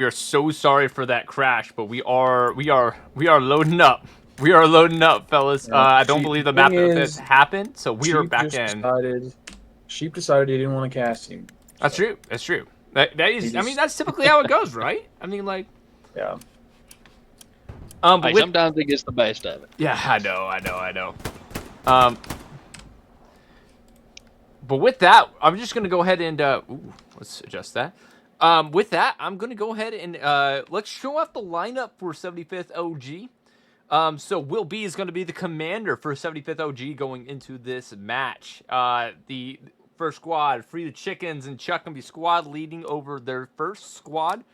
We are so sorry for that crash, but we are loading up. We are loading up, fellas. Yeah. I don't believe the Thing map has is, happened, so we are Sheep back just in. decided. Sheep decided he didn't want to cast him. That's So true. That's true. That he is. I mean, just that's typically how it goes, right? I mean, like. yeah. But Hey, with. sometimes it gets the best of it. Yeah, I know. Um. But with that, I'm just gonna go ahead and let's adjust that. With that, I'm gonna go ahead and let's show off the lineup for 75th OG. So Will B is going to be the commander for 75th OG going into this match. The first squad, Free the Chickens and Chuck going to be squad leading over their first squad.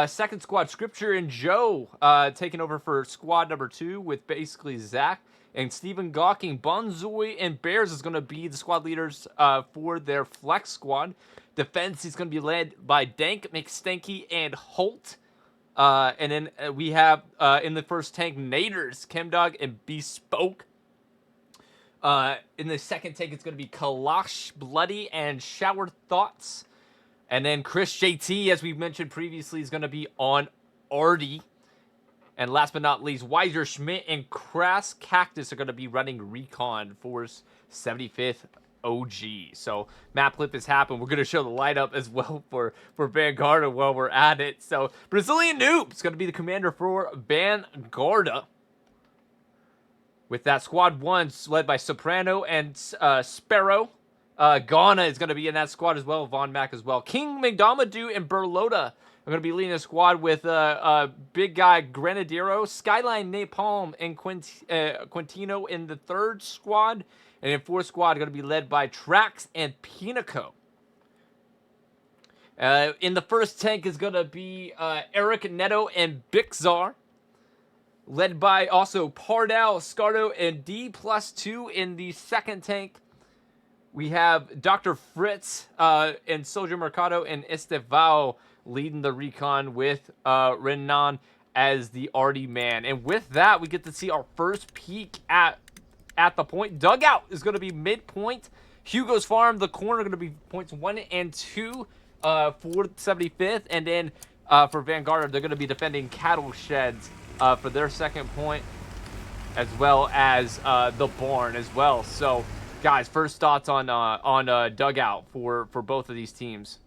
Second squad, Scripture and Joe taking over for squad number 2 with basically Zach. And Stephen Gawking, Bonzoy, and Bears is going to be the squad leaders for their flex squad. Defense is going to be led by Dank, McStanky, and Holt. And then we have in the first tank Naders, Chemdog, and Bespoke. In the second tank, it's going to be Kalash, Bloody, and Shower Thoughts. And then Chris JT, as we've mentioned previously, is going to be on Artie. And last but not least, Weiser Schmidt and Crass Cactus are going to be running Recon Force 75th OG. So map clip has happened. We're going to show the lineup as well for Vanguarda while we're at it. So Brazilian Noob is going to be the commander for Vanguarda. With that, squad 1 led by Soprano and Sparrow. Ghana is going to be in that squad as well. Von Mac as well. King McDomadou and Berlota are going to be leading the squad with big guy Grenadiero, Skyline Napalm, and Quintino in the third squad. And in fourth squad, going to be led by Trax and Pinico. In the first tank is going to be Eric Neto and Bixar. Led by also Pardal, Scardo, and D+2 in the second tank. We have Dr. Fritz and Soldier Mercado and Estevao leading the recon with Renan as the Artie man. And with that, we get to see our first peek at the point. Dugout is going to be midpoint. Hugo's Farm, the corner, going to be points 1 and 2 for 75th. And then for Vanguard, they're going to be defending Cattle Sheds for their second point, as well as the barn as well. So, guys, first thoughts on Dugout for both of these teams.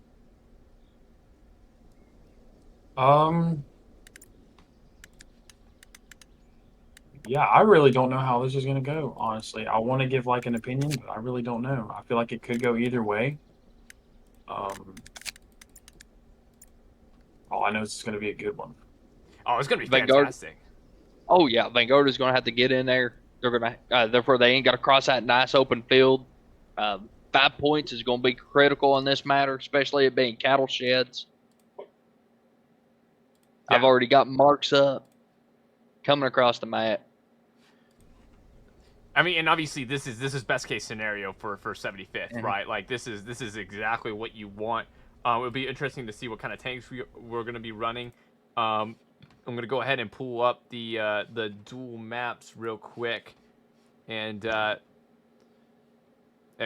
Yeah, I really don't know how this is gonna go, honestly. I want to give like an opinion, but I really don't know. I feel like it could go either way. All I know is it's gonna be a good one. Oh, it's gonna be Vanguard. fantastic. Oh yeah, Vanguarda's going to have to get in there. They're going to, therefore they ain't got to cross that nice open field. 5 points is going to be critical in this matter, especially it being cattle sheds. Yeah. I've already got marks up coming across the map. I mean, and obviously this is best case scenario for 75th, right? Like this is exactly what you want. It would be interesting to see what kind of tanks we're going to be running. I'm going to go ahead and pull up the dual maps real quick, and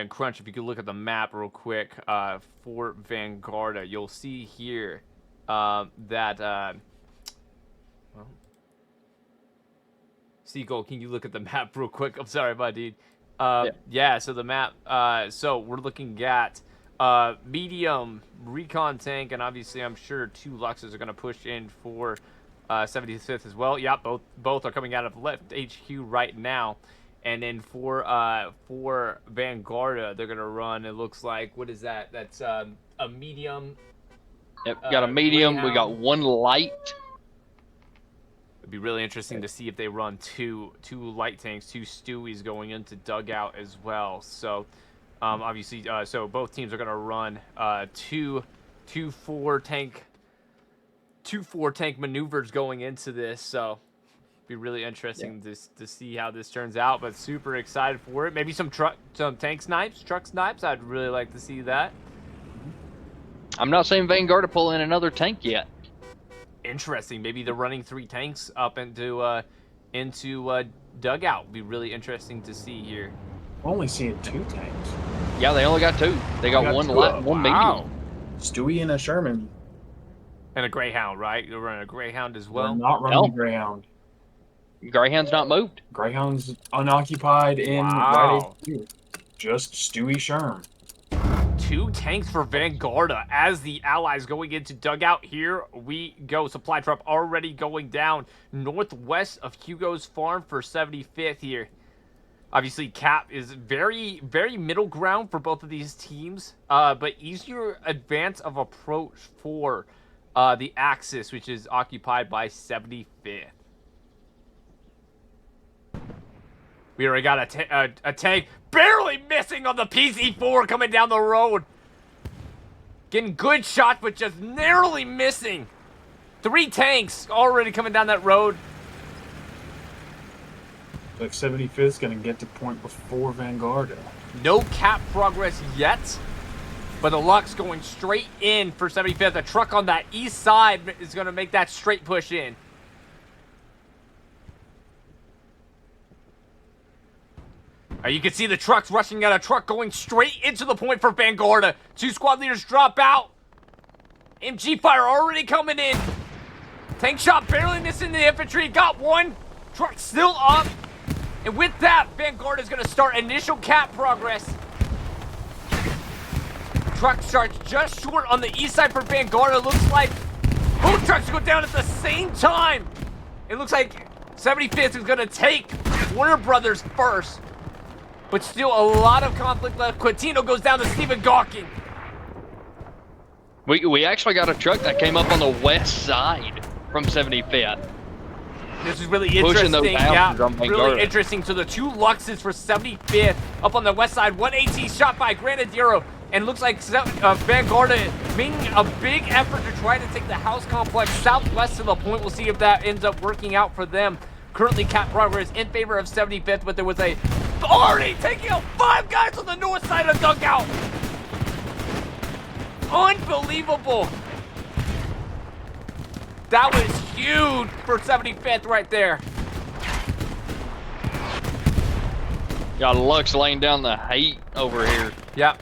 Crunch, if you could look at the map real quick for Vanguarda, you'll see here that. Well, Seagull, can you look at the map real quick? I'm sorry, my dude. Yeah, so the map. So we're looking at medium recon tank, and obviously I'm sure 2 Luxes are going to push in for 75th as well. Yeah, both are coming out of left HQ right now. And then for Vanguarda, they're going to run, it looks like, what is that? That's a medium. Yep, got a medium. Greyhound. We got 1 light. It'd be really interesting to see if they run two light tanks, 2 Stewies going into Dugout as well. So, obviously, so both teams are going to run 2 4 tank maneuvers going into this. So, be really interesting to see how this turns out. But super excited for it. Maybe some truck snipes. I'd really like to see that. I'm not saying Vanguard to pull in another tank yet. Interesting. Maybe they're running 3 tanks up into Dugout. Be really interesting to see here. I'm only seeing 2 tanks. Yeah, they only got 2. They got 1 light and 1 medium. Stewie and a Sherman. And a Greyhound, right? You're running a Greyhound as We're well. not running No. Greyhound. Greyhound's not moved. Greyhound's unoccupied in Wow. right HQ. Just Stewie Sherm. 2 tanks for Vanguarda as the allies going into dugout. Here we go. Supply drop already going down northwest of Hugo's farm for 75th here. Obviously, Cap is very, very middle ground for both of these teams, but easier advance of approach for the Axis, which is occupied by 75th. We already got a tank barely missing on the PZ4 coming down the road. Getting good shots, but just narrowly missing. 3 tanks already coming down that road. Like 75th's going to get to point before Vanguarda. No Cap progress yet, but the Lux going straight in for 75th. A truck on that east side is going to make that straight push in. You can see the trucks rushing out. A truck going straight into the point for Vanguarda. 2 squad leaders drop out. MG fire already coming in. Tank shot barely missing the infantry. Got 1. Truck still up. And with that, Vanguarda is going to start initial Cap progress. Truck starts just short on the east side for Vanguarda. Looks like both trucks go down at the same time. It looks like 75th is going to take Warner Brothers first. But still a lot of conflict left. Quintino goes down to Stephen Gawking. We actually got a truck that came up on the west side from 75th. This is really Pushing interesting. those houses Yeah, on Vanguarda. really interesting. So the 2 Luxes for 75th up on the west side. 1 AT shot by Granadero. And looks like Vanguarda making a big effort to try to take the house complex southwest of the point. We'll see if that ends up working out for them. Currently, Cap progress in favor of 75th, but there was a already taking out 5 guys on the north side of dugout. Unbelievable. That was huge for 75th right there. Got Lux laying down the hate over here. Yep.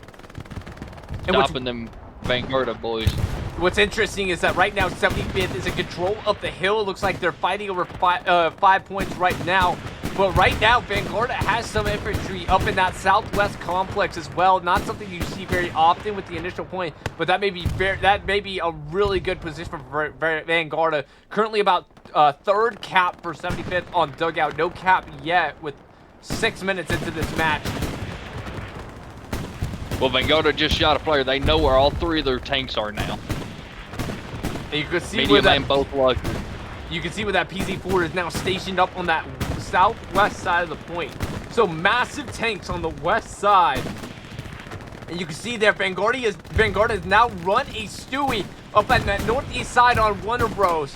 And Stopping them Vanguarda boys. what's interesting is that right now 75th is in control of the hill. It looks like they're fighting over 5 points right now. But right now, Vanguarda has some infantry up in that southwest complex as well. Not something you see very often with the initial point, but that may be a really good position for Vanguarda. Currently about 3rd Cap for 75th on dugout. No Cap yet with 6 minutes into this match. Well, Vanguarda just shot a player. They know where all 3 of their tanks are now. And you can see Medium where that, and both Lux. you can see where that PZ4 is now stationed up on that southwest side of the point. So massive tanks on the west side. And you can see there, Vanguarda has now run a Stewie up at that northeast side on Wonder Bros.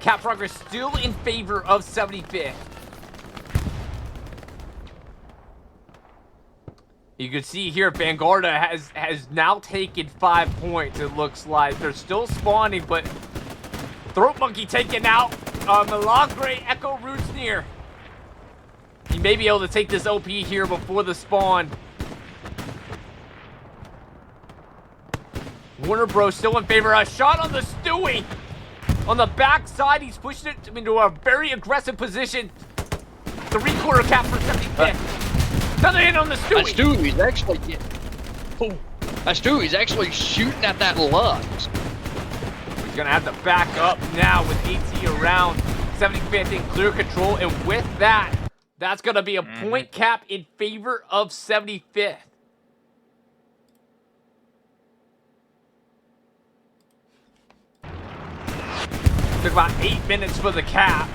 Cap progress still in favor of 75th. You can see here, Vanguarda has now taken 5 points, it looks like. They're still spawning, but Throat Monkey taken out. Milagre Echo Roots near. He may be able to take this OP here before the spawn. Warner Bros still in favor. A shot on the Stewie. On the back side, he's pushing it into a very aggressive position. 3/4 cap for 75th. Another hit on the Stewie. That Stewie's actually shooting at that Lux. He's gonna have to back up now with AT around. 75th in clear control, and with that, that's gonna be a point cap in favor of 75th. Took about 8 minutes for the cap.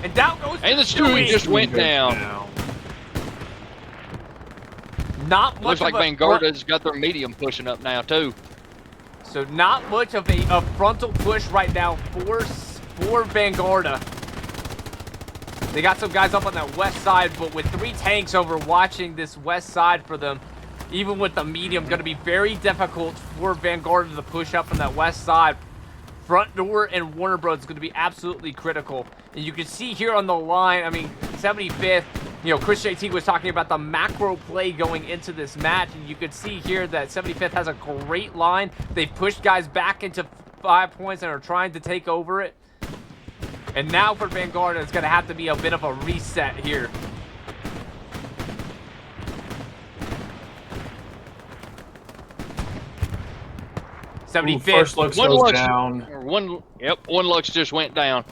And down goes And the Stewie just went down. Not much. Looks like of a Vanguarda's got their medium pushing up now too. So not much of a frontal push right now for Vanguarda. They got some guys up on that west side, but with 3 tanks over watching this west side for them, even with the medium, going to be very difficult for Vanguarda to push up on that west side. Front door and Warner Bros is going to be absolutely critical. And you can see here on the line, I mean, 75th you know, Chris JT was talking about the macro play going into this match, and you could see here that 75th has a great line. They've pushed guys back into 5 points and are trying to take over it. And now for Vanguarda, it's going to have to be a bit of a reset here. Ooh, first Lux goes down. One Lux just went down.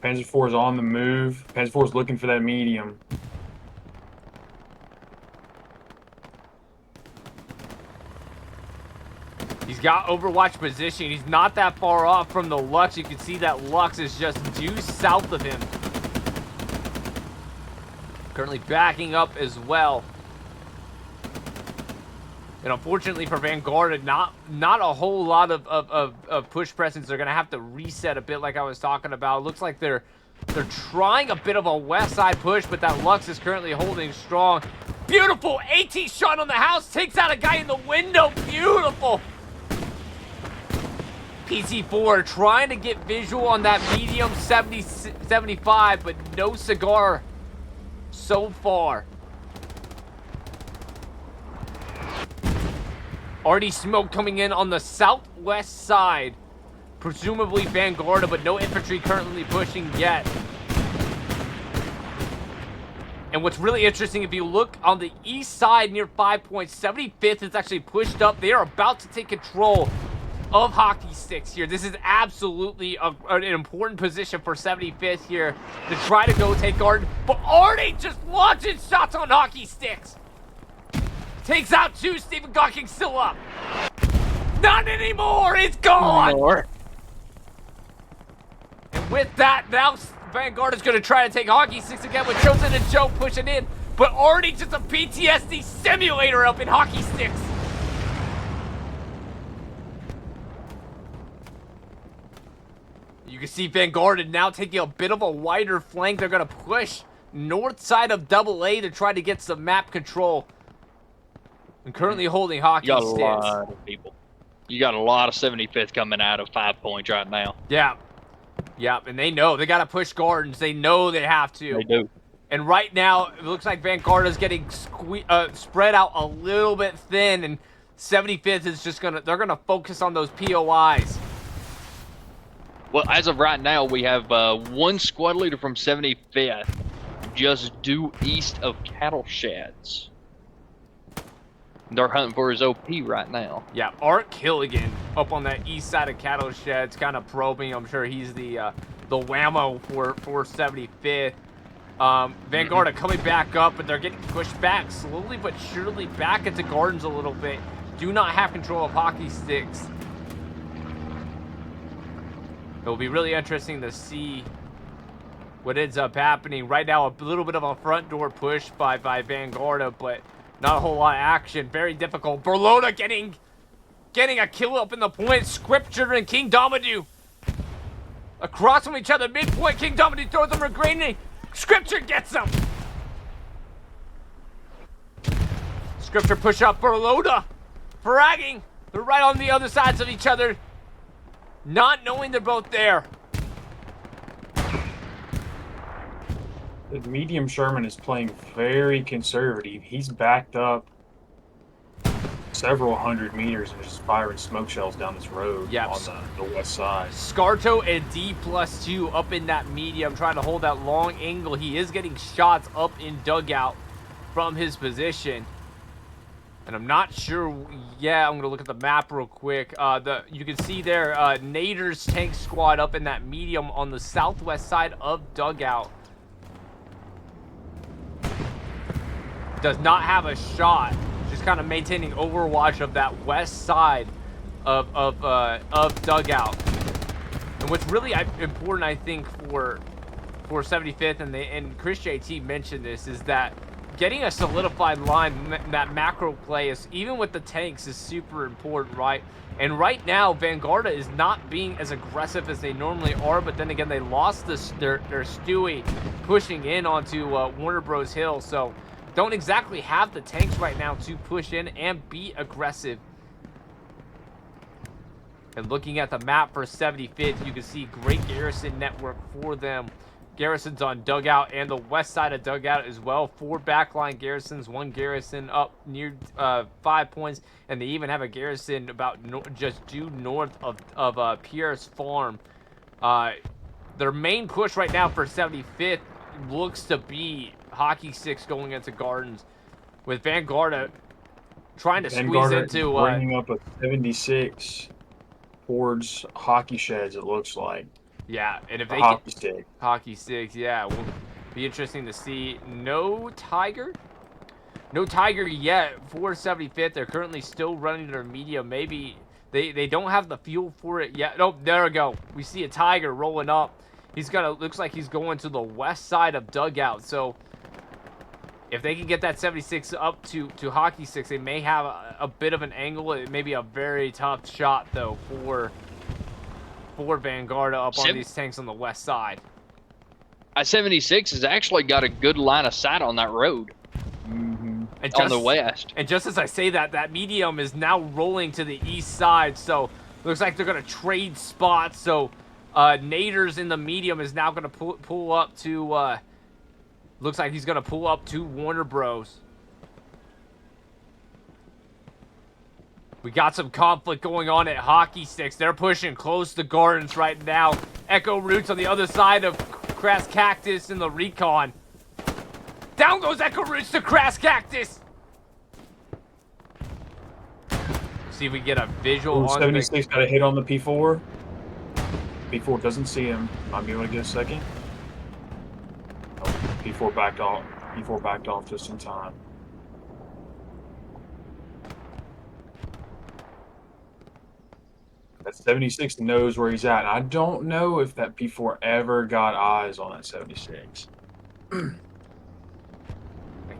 Panzer IV is on the move. Panzer IV is looking for that medium. He's got Overwatch position. He's not that far off from the Lux. You can see that Lux is just due south of him. Currently backing up as well. And unfortunately for Vanguarda, not a whole lot of push presence. They're going to have to reset a bit like I was talking about. It looks like they're trying a bit of a west side push, but that Lux is currently holding strong. Beautiful AT shot on the house. Takes out a guy in the window. Beautiful. PC4 trying to get visual on that medium 70-75, but no cigar so far. Already smoke coming in on the southwest side. Presumably Vanguarda, but no infantry currently pushing yet. And what's really interesting, if you look on the east side near 5 points, 75th is actually pushed up. They are about to take control of hockey sticks here. This is absolutely an important position for 75th here to try to go take Garden. But Artie just launching shots on hockey sticks. Takes out two. Stephen Gawking still up. Not anymore. It's gone. And with that, now Vanguard is going to try to take hockey sticks again with Chosen and Joe pushing in. But already just a PTSD simulator up in hockey sticks. You can see Vanguard now taking a bit of a wider flank. They're going to push north side of AA to try to get some map control. And currently holding hockey sticks. You got a lot of people. You got a lot of 75th coming out of 5 points right now. Yeah. Yeah, and they know. They got to push Gardens. They know they have to. They do. And right now, it looks like Vanguard is getting spread out a little bit thin. And 75th is just going to... They're going to focus on those POIs. Well, as of right now, we have one squad leader from 75th just due east of Cattle Sheds. They're hunting for his OP right now. Yeah, Art Killigan up on that east side of Cattle Sheds, kind of probing. I'm sure he's the whammo for 75th. Vanguard are coming back up, but they're getting pushed back slowly but surely back into Gardens a little bit. Do not have control of hockey sticks. It will be really interesting to see what ends up happening. Right now, a little bit of a front door push by Vanguarda, but not a whole lot of action. Very difficult. Berlota getting a kill up in the point. Scripture and King Domadou across from each other. Midpoint, King Domadou throws him a grenade. Scripture gets him. Scripture push up. Berlota fragging. They're right on the other sides of each other, not knowing they're both there. The medium Sherman is playing very conservative. He's backed up several hundred meters and just firing smoke shells down this road on the west side. Scarto and D+2 up in that medium, trying to hold that long angle. He is getting shots up in dugout from his position. And I'm not sure. Yeah, I'm going to look at the map real quick. You can see there, Nader's tank squad up in that medium on the southwest side of dugout. Does not have a shot. Just kind of maintaining overwatch of that west side of dugout. And what's really important, I think, for 75th, and Chris JT mentioned this, is that getting a solidified line, that macro play, is even with the tanks, is super important, right? And right now, Vanguarda is not being as aggressive as they normally are, but then again, they lost their Stewie pushing in onto Warner Bros. Hill, so don't exactly have the tanks right now to push in and be aggressive. And looking at the map for 75th, you can see great garrison network for them. garrisons on dugout and the west side of dugout as well. 4 backline garrisons, 1 garrison up near 5 points, and they even have a garrison about just due north of Pierre's farm. Their main push right now for 75th looks to be hockey sticks going into Gardens, with Vanguarda trying to squeeze into bringing up a 76 towards hockey sheds. It looks like. Yeah, and if they hockey sticks, yeah, will be interesting to see. No Tiger yet for 75th. They're currently still running their medium. Maybe they don't have the fuel for it yet. Nope, there we go. We see a Tiger rolling up. Looks like he's going to the west side of dugout. So if they can get that 76 up to hockey sticks, they may have a bit of an angle. It may be a very tough shot though for Vanguarda up on these tanks on the west side. 76 has actually got a good line of sight on that road. Mm-hmm. On the west. And just as I say that medium is now rolling to the east side, so looks like they're going to trade spots. So Naders in the medium is now going to pull up to, looks like he's going to pull up to Warner Bros. We got some conflict going on at hockey sticks. They're pushing close to Gardens right now. Echo Roots on the other side of Crass Cactus in the recon. Down goes Echo Roots to Crass Cactus. See if we get a visual on 76 got a hit on the P4. P4 doesn't see him. Might be able to get a second. Oh, P4 backed off. P4 backed off just in time. That 76 knows where he's at. And I don't know if that P4 ever got eyes on that 76. I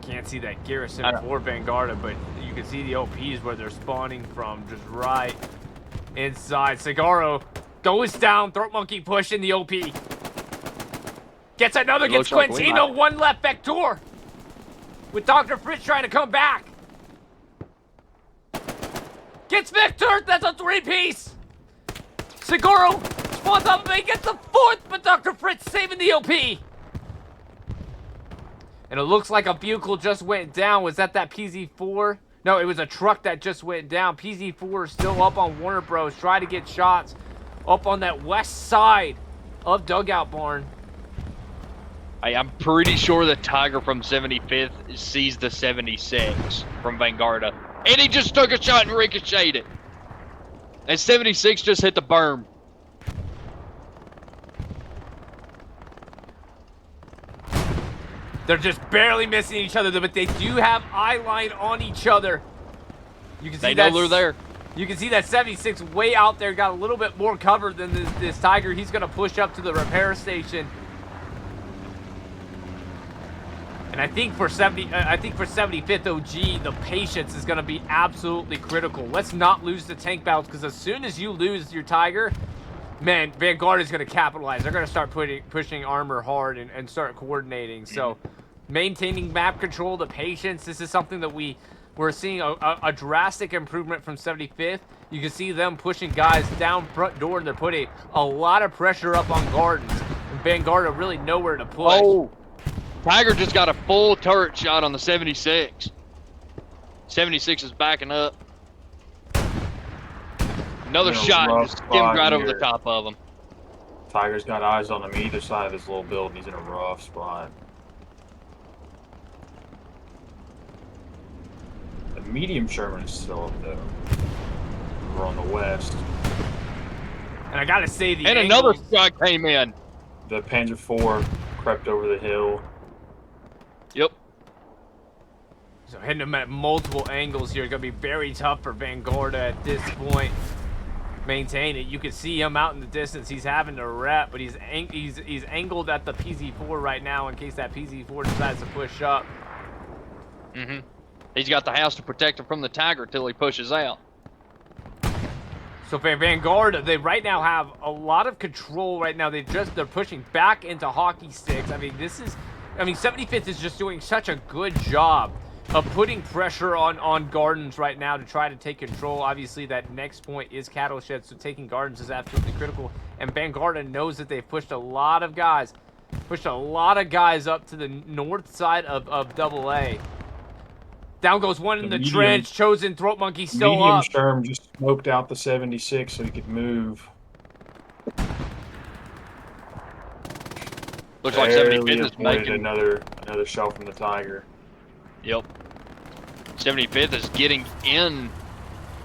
can't see that garrison for Vanguarda, but you can see the OPs where they're spawning from, just right inside. Cigaro goes down, Throat Monkey push in the OP. Gets another, gets Quintino, like one left Vector. With Dr. Fritz trying to come back. Gets Victor, that's a 3-piece. Cigaro spawns up and gets the 4th, but Dr. Fritz saving the OP. And it looks like a vehicle just went down. Was that PZ4? No, it was a truck that just went down. PZ4 is still up on Warner Bros. Try to get shots up on that west side of Dugout Barn. I'm pretty sure the Tiger from 75th sees the 76 from Vanguarda. And he just took a shot and ricocheted it. And 76 just hit the berm. They're just barely missing each other, but they do have eye line on each other. You can see they know they're there. You can see that 76 way out there, got a little bit more cover than this Tiger. He's going to push up to the repair station. And I think for 75th OG, the patience is going to be absolutely critical. Let's not lose the tank battles, because as soon as you lose your Tiger, man, Vanguard is going to capitalize. They're going to start pushing armor hard and start coordinating. So maintaining map control, the patience, this is something that we're seeing a drastic improvement from 75th. You can see them pushing guys down front door, and they're putting a lot of pressure up on Gardens. And Vanguard really nowhere to push. Oh, Tiger just got a full turret shot on the 76. 76 is backing up. Another shot just skimmed right over the top of him. Tiger's got eyes on him either side of this little building. He's in a rough spot. The medium Sherman is still up there. We're on the west. And I gotta say another shot came in. The Panzer IV crept over the hill. Yep. So hitting them at multiple angles here. Gonna be very tough for Vanguarda at this point. Maintain it. You can see him out in the distance. He's having to rep, but he's angled at the PZ4 right now in case that PZ4 decides to push up. Mm-hmm. He's got the house to protect him from the Tiger till he pushes out. So for Vanguard, they right now have a lot of control right now. They're pushing back into hockey sticks. I mean, 75th is just doing such a good job of putting pressure on Gardens right now to try to take control. Obviously, that next point is Cattle Shed, so taking Gardens is absolutely critical. And Vanguard knows that they've pushed a lot of guys Pushed a lot of guys up to the north side of AA. Down goes one in the trench. Chosen Throat Monkey still medium up. Sherm just smoked out the 76 so he could move. Looks like 75th is avoided making another shell from the Tiger. Yep. 75th is getting in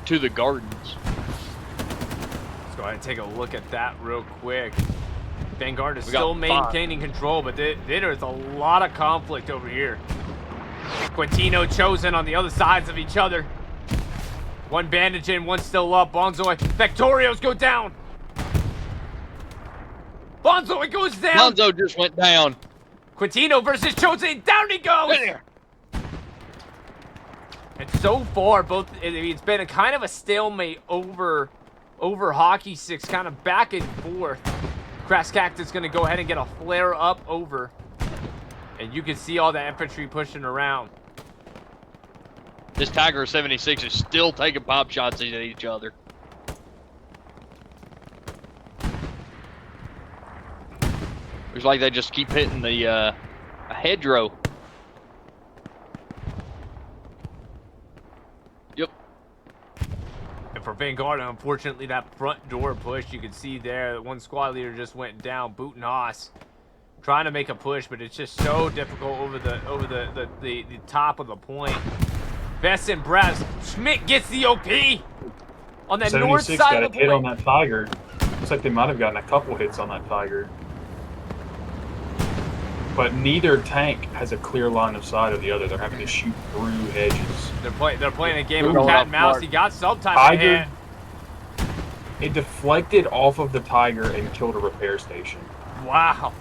to the gardens. Let's go ahead and take a look at that real quick. Vanguard is still maintaining control, but there's a lot of conflict over here. Quintino, Chosen on the other sides of each other. One bandage in, one still up. Bonzo, Factorios go down. Bonzo, it goes down. Bonzo just went down. Quintino versus Chosen, down he goes. And so far, it's been a kind of a stalemate over hockey sticks, kind of back and forth. Crass Cactus going to go ahead and get a flare up over. And you can see all the infantry pushing around. This Tiger 76 is still taking pop shots at each other. Looks like they just keep hitting the hedgerow. Yep. And for Vanguarda, unfortunately, that front door push, you can see there, that one squad leader just went down. Boot and Haas trying to make a push, but it's just so difficult over the top of the point. Best and Brez. Schmidt gets the OP on that north side got of the a hit point. on that Tiger. Looks like they might have gotten a couple hits on that Tiger. But neither tank has a clear line of sight of the other. They're having to shoot through hedges. They're playing a game of cat and mouse. He got some type of hit. It deflected off of the Tiger and killed a repair station. Wow.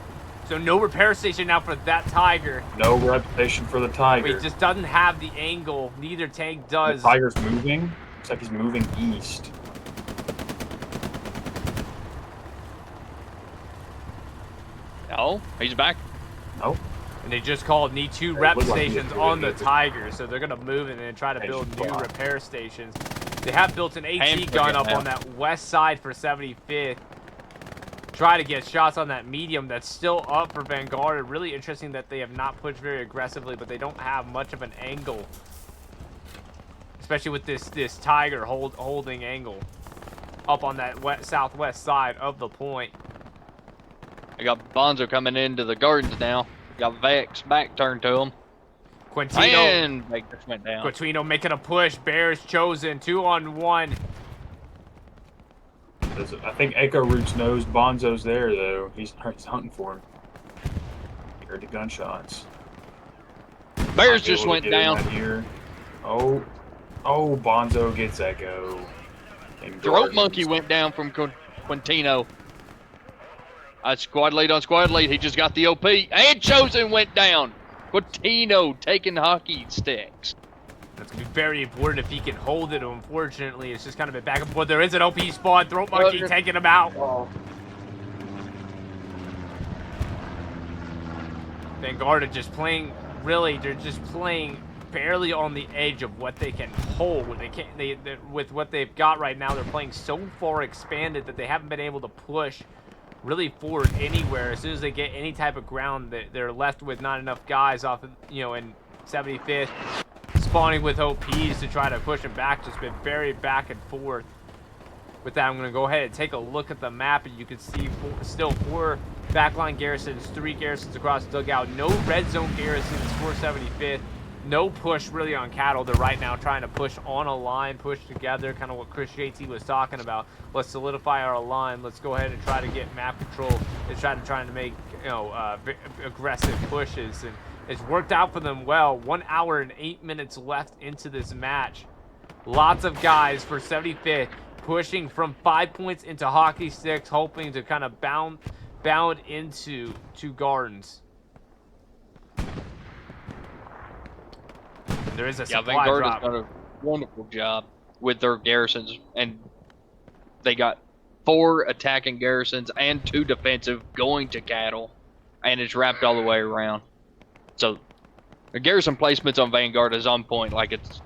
So no repair station now for that Tiger. No reputation for the Tiger. But he just doesn't have the angle. Neither tank does. The Tiger's moving. Looks like he's moving east. No, he's back. Nope. And they just called need 2 rep stations on the Tiger, so they're gonna move and then try to build new repair stations. They have built an AT gun up on that west side for 75th. Try to get shots on that medium that's still up for Vanguard. Really interesting that they have not pushed very aggressively, but they don't have much of an angle, especially with this Tiger holding angle up on that southwest side of the point. I got Bonzo coming into the gardens now. Got Vex back turned to him. Quintino and Vex went down. Quintino making a push. Bears Chosen 2-on-1. I think Echo Roots knows Bonzo's there, though. He's hunting for him. He heard the gunshots. Bears just went down. Here. Oh, Bonzo gets Echo. Throat Monkey went down from Quintino. Squad lead on squad lead. He just got the OP. And Chosen went down. Quintino taking hockey sticks. That's going to be very important if he can hold it. Unfortunately, it's just kind of a back and forth. There is an OP spawn. Throat Monkey taking him out. Oh. Vanguarda just playing, really, they're just playing barely on the edge of what they can hold. With what they've got right now, they're playing so far expanded that they haven't been able to push really forward anywhere. As soon as they get any type of ground, they're left with not enough guys off of, in 75th. Spawning with OPs to try to push them back. Just been very back and forth. With that, I'm going to go ahead and take a look at the map, and you can see still 4 backline garrisons, 3 garrisons across the dugout. No red zone garrisons for 75th. No push really on cattle. They're right now trying to push on a line, push together, kind of what Chris JT was talking about. Let's solidify our line. Let's go ahead and try to get map control and try to make aggressive pushes. And it's worked out for them well. 1 hour and 8 minutes left into this match. Lots of guys for 75th pushing from 5 points into hockey sticks, hoping to kind of bound into 2 gardens. There is a supply Vanguard drop. has done a wonderful job with their garrisons, and they got 4 attacking garrisons and 2 defensive going to cattle, and it's wrapped all the way around. So the garrison placements on Vanguard is on point, like it's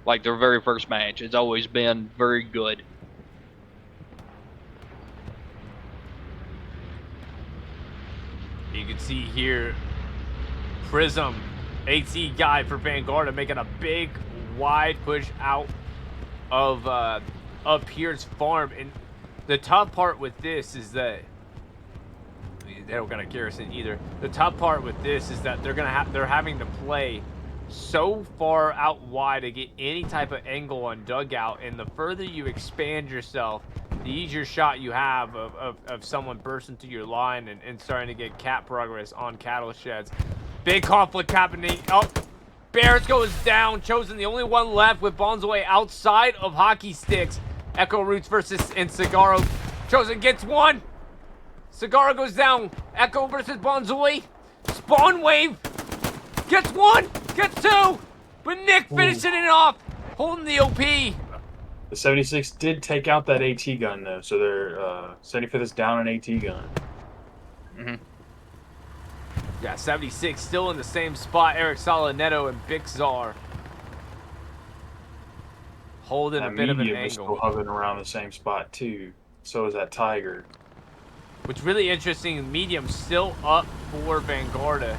like their very first match. It's always been very good. can see here, Prism, AT guy for Vanguarda, making a big, wide push out of up here's farm. And the tough part with this is that they don't got a garrison either. The tough part with this is that they're having to play so far out wide to get any type of angle on dugout, and the further you expand yourself, the easier shot you have of someone bursting through your line and starting to get cap progress on cattle sheds. Big conflict happening. Oh, Bears goes down. Chosen the only one left with Bonzoy outside of hockey sticks. Echo Roots versus Cigaro. Chosen gets one. Cigaro goes down. Echo versus Bonzoy. Spawn Wave gets one. Gets two. But Nick finishing it off. Holding the OP. The 76 did take out that AT gun, though. So their 75th is down an AT gun. Mm-hmm. Yeah, 76 still in the same spot. Eric Salinetto and Bixar holding a bit of an medium is angle. still hovering around the same spot, too. So is that Tiger. Which really interesting, medium still up for Vanguarda.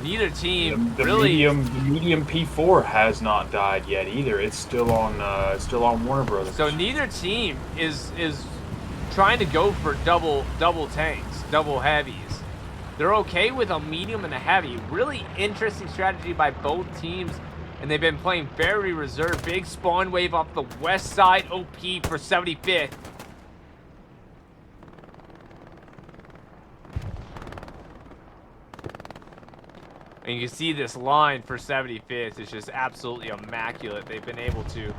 Neither team the really. The medium P4 has not died yet either. It's still on Warner Brothers. So neither team is trying to go for double tanks, double heavies. They're okay with a medium and a heavy. Really interesting strategy by both teams, and they've been playing very reserved. Big spawn wave off the west side OP for 75th. And you can see this line for 75th is just absolutely immaculate. They've been able to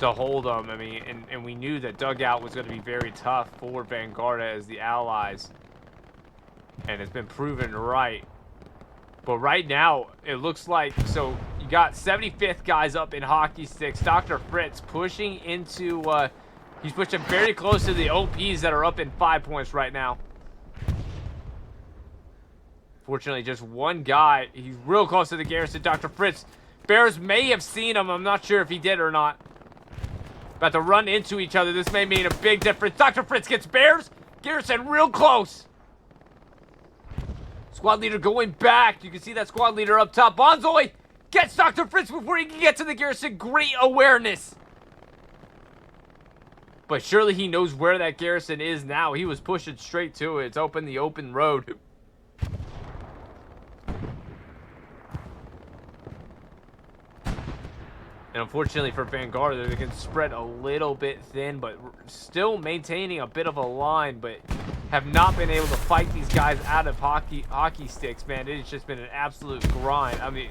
hold them. I mean, and we knew that dugout was going to be very tough for Vanguarda as the allies. And it's been proven right. But right now, it looks like, so you got 75th guys up in hockey sticks. Dr. Fritz pushing into, he's pushing very close to the OPs that are up in 5 points right now. Fortunately, just one guy. He's real close to the garrison. Dr. Fritz. Bears may have seen him. I'm not sure if he did or not. About to run into each other. This may mean a big difference. Dr. Fritz gets Bears. Garrison real close. Squad leader going back. You can see that squad leader up top. Bonzoy gets Dr. Fritz before he can get to the garrison. Great awareness. But surely he knows where that garrison is now. He was pushing straight to it. It's the open road. And unfortunately for Vanguarda, they can spread a little bit thin, but still maintaining a bit of a line, but have not been able to fight these guys out of hockey sticks, man. It's just been an absolute grind. I mean,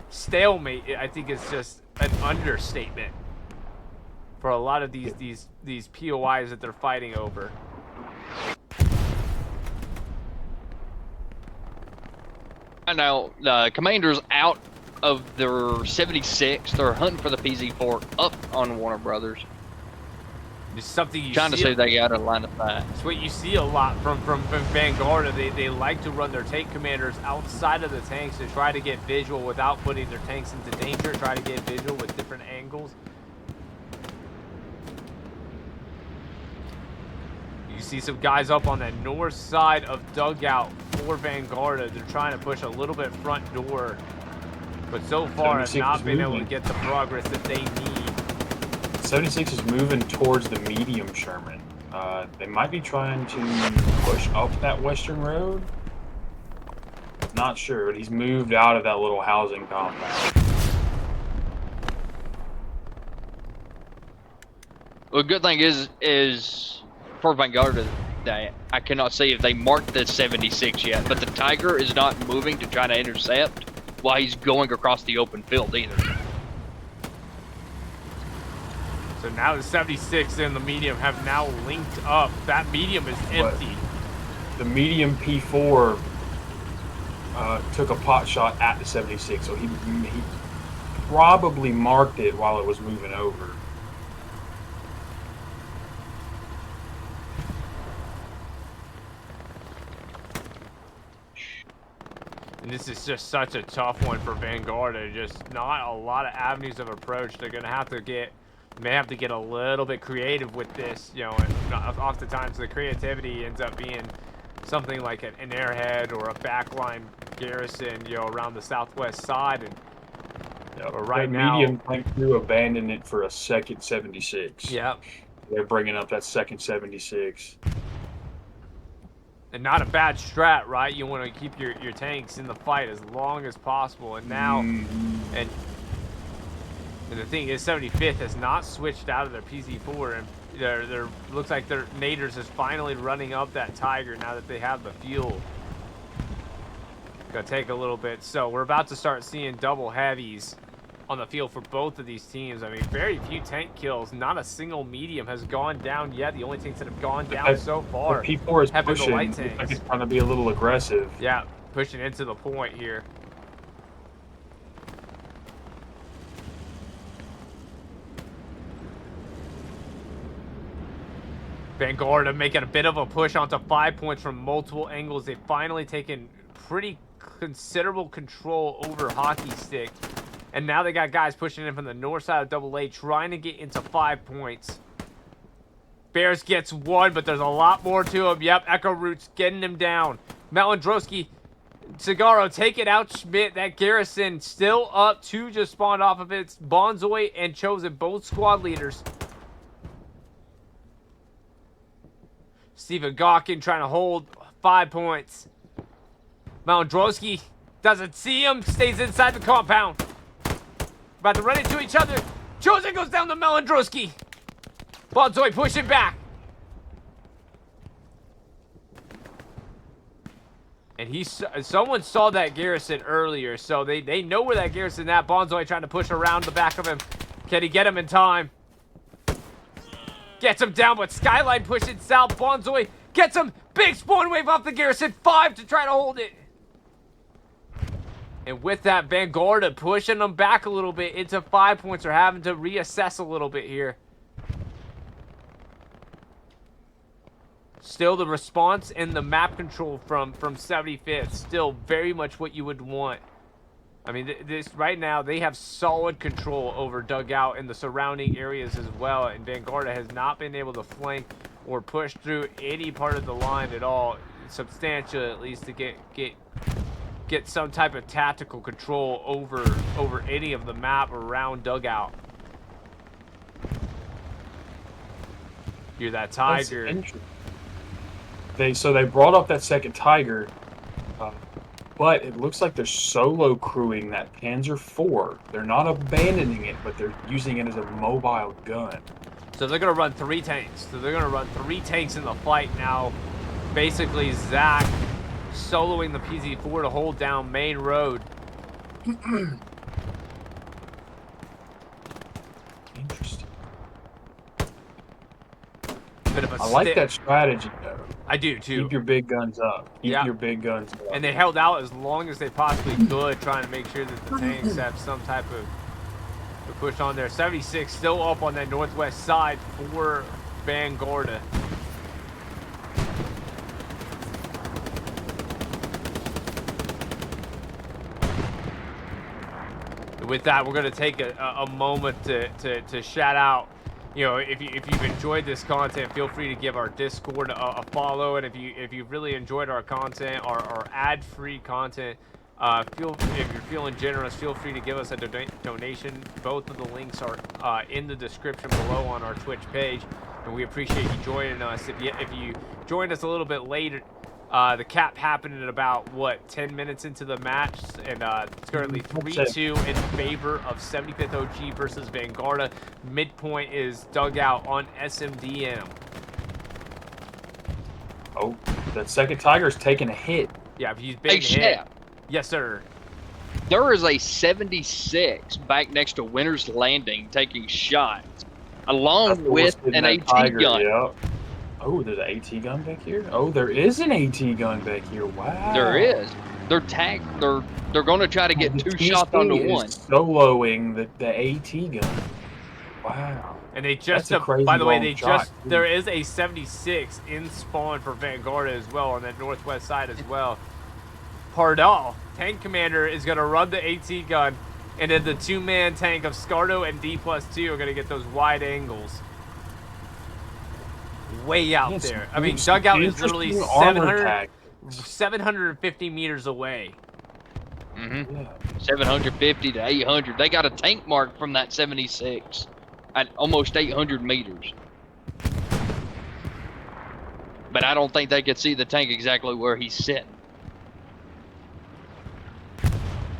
stalemate, I think, is just an understatement for a lot of these POIs that they're fighting over. I know the commander's out of their 76. They're hunting for the PZ4 up on Warner Brothers. It's something you trying to say they got a line of sight. It's what you see a lot from Vanguarda. They like to run their tank commanders outside of the tanks to try to get visual without putting their tanks into danger. Try to get visual with different angles. You see some guys up on the north side of dugout for Vanguarda. They're trying to push a little bit front door, but so far have not been able to get the progress that they need. 76 is moving towards the medium Sherman. They might be trying to push up that western road. Not sure, but he's moved out of that little housing compound. Well, the good thing is for Vanguarda that I cannot see if they marked the 76 yet, but the Tiger is not moving to try to intercept while he's going across the open field either. So now the 76 and the medium have now linked up. That medium is empty. But the medium P4 took a pot shot at the 76, so he probably marked it while it was moving over. And this is just such a tough one for Vanguarda. Just not a lot of avenues of approach. They're gonna have to get, may have to get a little bit creative with this, you know. And oftentimes the creativity ends up being something like an airhead or a backline garrison, you know, around the southwest side. And right now, medium tank crew abandoned it for a second 76. Yeah. They're bringing up that second 76. And not a bad strat, right? You want to keep your tanks in the fight as long as possible. And now, and the thing is, 75th has not switched out of their PC4, and they're looks like their Naders is finally running up that Tiger now that they have the fuel. Gonna take a little bit. So we're about to start seeing double heavies on the field for both of these teams. I mean, very few tank kills. Not a single medium has gone down yet. The only tanks that have gone down so far the P4 is have been the pushing. light tanks. Like it's trying to be a little aggressive. Yeah, pushing into the point here. Vanguarda making a bit of a push onto 5 points from multiple angles. They've finally taken pretty considerable control over Hockey Stick. And now they got guys pushing in from the north side of Double A, trying to get into 5 points. Bears gets one, but there's a lot more to him. Yep, Echo Roots getting him down. Malandrowski, Cigaro taking out Schmidt. That garrison still up. Two just spawned off of it. Bonzoy and Chosen, both squad leaders. Steven Gawkin trying to hold 5 points. Malandrowski doesn't see him, stays inside the compound. About to run into each other. Chosen goes down to Malandrowski. Bonzoy pushing back. And someone saw that garrison earlier, so they know where that garrison is at. Bonzoy trying to push around the back of him. Can he get him in time? Gets him down, but Skyline pushing south. Bonzoy gets him. Big spawn wave off the garrison. 5 to try to hold it. And with that, Vanguarda pushing them back a little bit into 5 points. They're having to reassess a little bit here. Still the response and the map control from 75th. Still very much what you would want. I mean, this right now, they have solid control over Dugout and the surrounding areas as well. And Vanguarda has not been able to flank or push through any part of the line at all. Substantial, at least, to get some type of tactical control over any of the map around Dugout. You're that Tiger. So they brought up that second Tiger, but it looks like they're solo crewing that Panzer IV. They're not abandoning it, but they're using it as a mobile gun. So they're going to run 3 tanks. So they're going to run 3 tanks in the fight now. Basically, Zach soloing the PZ4 to hold down Main Road. Interesting. Bit of a I like that strategy, though. I do, too. Keep your big guns up. Keep your big guns up. And they held out as long as they possibly could, trying to make sure that the tanks have some type of push on there. 76 still up on that northwest side for Vanguarda. With that, we're going to take a moment to shout out. You know, if you've enjoyed this content, feel free to give our Discord a follow. And if you've really enjoyed our content, our ad-free content, if you're feeling generous, feel free to give us a donation. Both of the links are in the description below on our Twitch page, and we appreciate you joining us. If you joined us a little bit later, the cap happened at about, what, 10 minutes into the match, and it's currently 3-2 in favor of 75th OG versus Vanguarda. Midpoint is Dugout on SMDM. Oh, that second Tiger's taking a hit. Yeah, he's been hit. Yes, sir. There is a 76 back next to Winter's Landing taking shots, along with an AT gun. Yeah. Oh, there's an AT gun back here? Oh, there is an AT gun back here. Wow. There is. They're tagged. They're going to try to get 2 shots onto one. Soloing the AT gun. Wow. And they just, by the way, there is a 76 in spawn for Vanguarda as well on that northwest side as well. Pardal, tank commander, is going to run the AT gun, and then the 2-man tank of Scardo and D+2 are going to get those wide angles. Way out there. I mean, Dugout is literally 700. 750 meters away. Mm-hmm. Yeah. 750 to 800. They got a tank mark from that 76 at almost 800 meters. But I don't think they could see the tank exactly where he's sitting.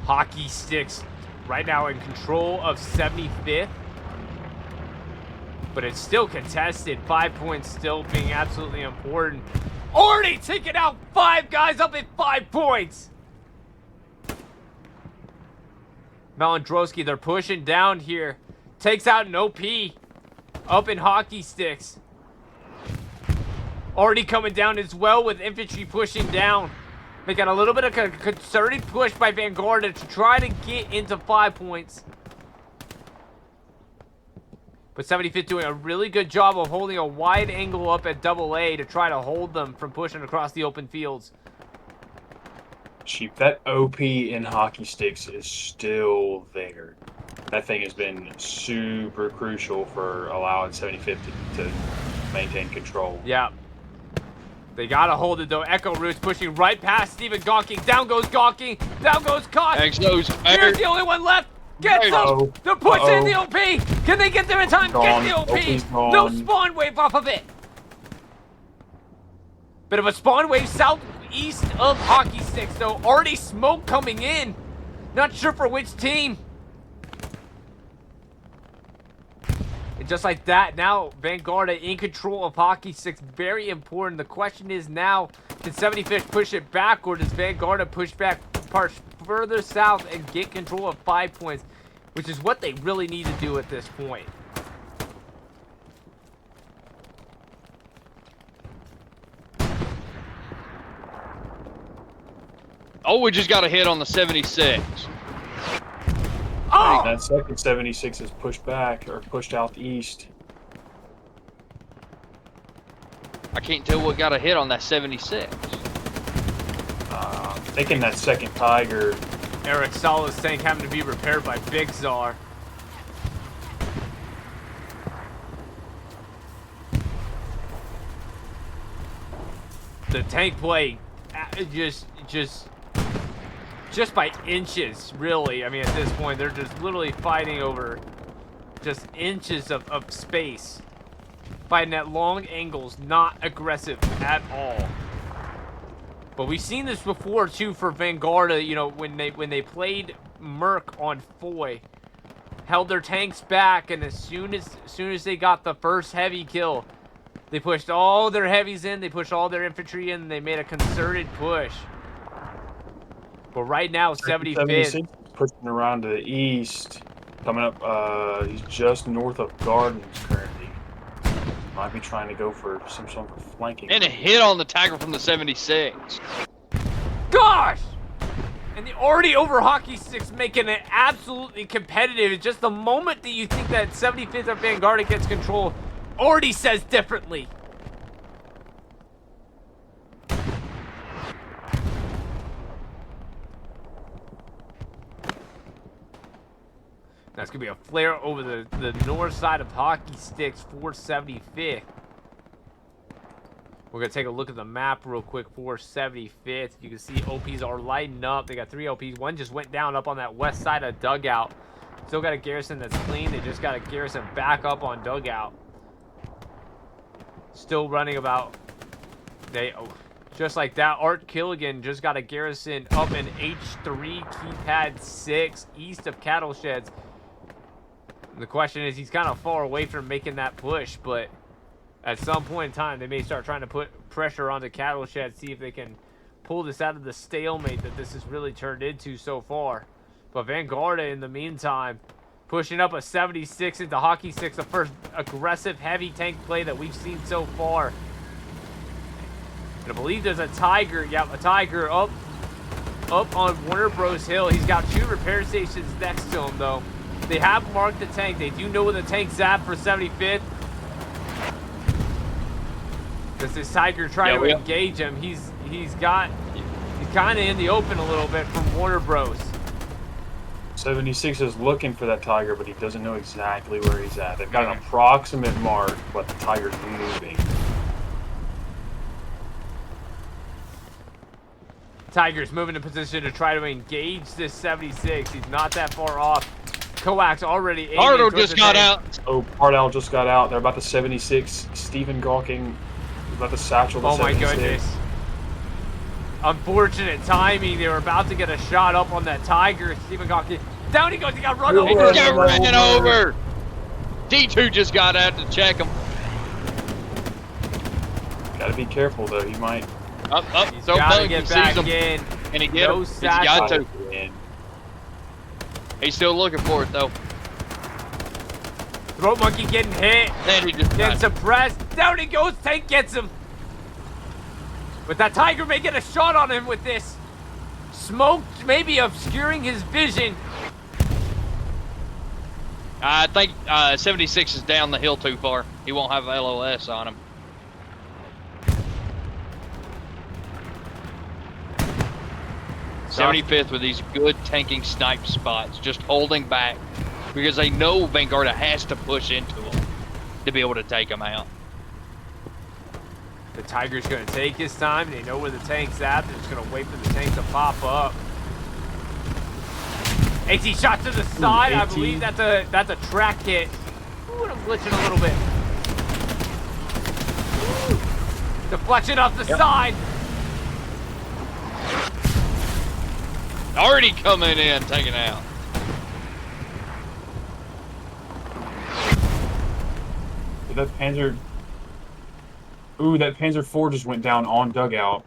Hockey sticks right now in control of 75th. But it's still contested. 5 points still being absolutely important. Already taking out 5 guys up at 5 points. Malandrowski, they're pushing down here. Takes out an OP. Up in hockey sticks. Already coming down as well with infantry pushing down. They got a little bit of a concerted push by Vanguarda to try to get into 5 points. But 75th doing a really good job of holding a wide angle up at AA to try to hold them from pushing across the open fields. Sheep, that OP in hockey sticks is still there. That thing has been super crucial for allowing 75th to maintain control. Yeah. They gotta hold it though. Echo Roots pushing right past Stephen Gawking. Down goes Gawking. Down goes Koch. Here's the only one left. Get them! They're pushing the OP! Can they get there in time? Get the OP! No spawn wave off of it! Bit of a spawn wave southeast of hockey sticks though. Already smoke coming in. Not sure for which team. And just like that, now Vanguarda in control of hockey sticks. Very important. The question is now, can 75th push it back, or does Vanguarda push back further south and get control of 5 points, which is what they really need to do at this point. Oh, we just got a hit on the 76. Oh! That second 76 is pushed back or pushed out east. I can't tell what got a hit on that 76. Thinking that second Tiger. Eric Sala's tank having to be repaired by Big Czar. The tank play just by inches, really. I mean, at this point, they're just literally fighting over just inches of space. Fighting at long angles, not aggressive at all. But we've seen this before too for Vanguarda, you know, when they played Merc on Foy, held their tanks back, and as soon as they got the first heavy kill, they pushed all their heavies in, they pushed all their infantry in, and they made a concerted push. But right now, 75th pushing around to the east, coming up. He's just north of Gardens currently. Might be trying to go for some sort of flanking. And a hit on the Tiger from the 76. Gosh! And the already over hockey sticks making it absolutely competitive. It's just the moment that you think that 75th of Vanguarda gets control already says differently. That's going to be a flare over the north side of hockey sticks for 75th. We're going to take a look at the map real quick for 75th. You can see OPs are lighting up. They got 3 OPs. One just went down up on that west side of dugout. Still got a garrison that's clean. They just got a garrison back up on dugout. Still running about... just like that, Art Killigan just got a garrison up in H3, keypad 6, east of cattle sheds. The question is, he's kind of far away from making that push, but at some point in time, they may start trying to put pressure on the cattle shed, see if they can pull this out of the stalemate that this has really turned into so far. But Vanguarda, in the meantime, pushing up a 76 into hockey sticks, the first aggressive heavy tank play that we've seen so far. And I believe there's a Tiger, yeah, a Tiger up on Warner Bros. Hill. He's got 2 repair stations next to him, though. They have marked the tank. They do know where the tank's at for 75th. Does this Tiger try to engage him? He's kind of in the open a little bit from Warner Bros. 76 is looking for that Tiger, but he doesn't know exactly where he's at. They've got an approximate mark, but the Tiger's moving. Tiger's moving in position to try to engage this 76. He's not that far off. Coax already aiming. Arnold just got out. Oh, Pardell just got out. They're about to 76. Stephen Gawking about to satchel the 76. Oh my goodness. Unfortunate timing. They were about to get a shot up on that Tiger. Stephen Gawking. Down he goes. He got run over. He just got ran over. D2 just got out to check him. Gotta be careful though. He might. Up. He's So gotta he get sees back him. in. And he get No him. He's got to. In. He's still looking for it though. Throat monkey getting hit. Then he just Getting got suppressed. Down he goes. Tank gets him. But that Tiger may get a shot on him with this. Smoke maybe obscuring his vision. I think 76 is down the hill too far. He won't have LOS on him. South. 75th with these good tanking snipe spots, just holding back because they know Vanguarda has to push into them to be able to take them out. The Tiger's going to take his time. They know where the tank's at. They're just going to wait for the tank to pop up. AT shot to the side. I believe that's a track hit. Ooh, and I'm glitching a little bit. Ooh. Deflection off the side. Already coming in, taking out. That Panzer. Ooh, that Panzer IV just went down on dugout.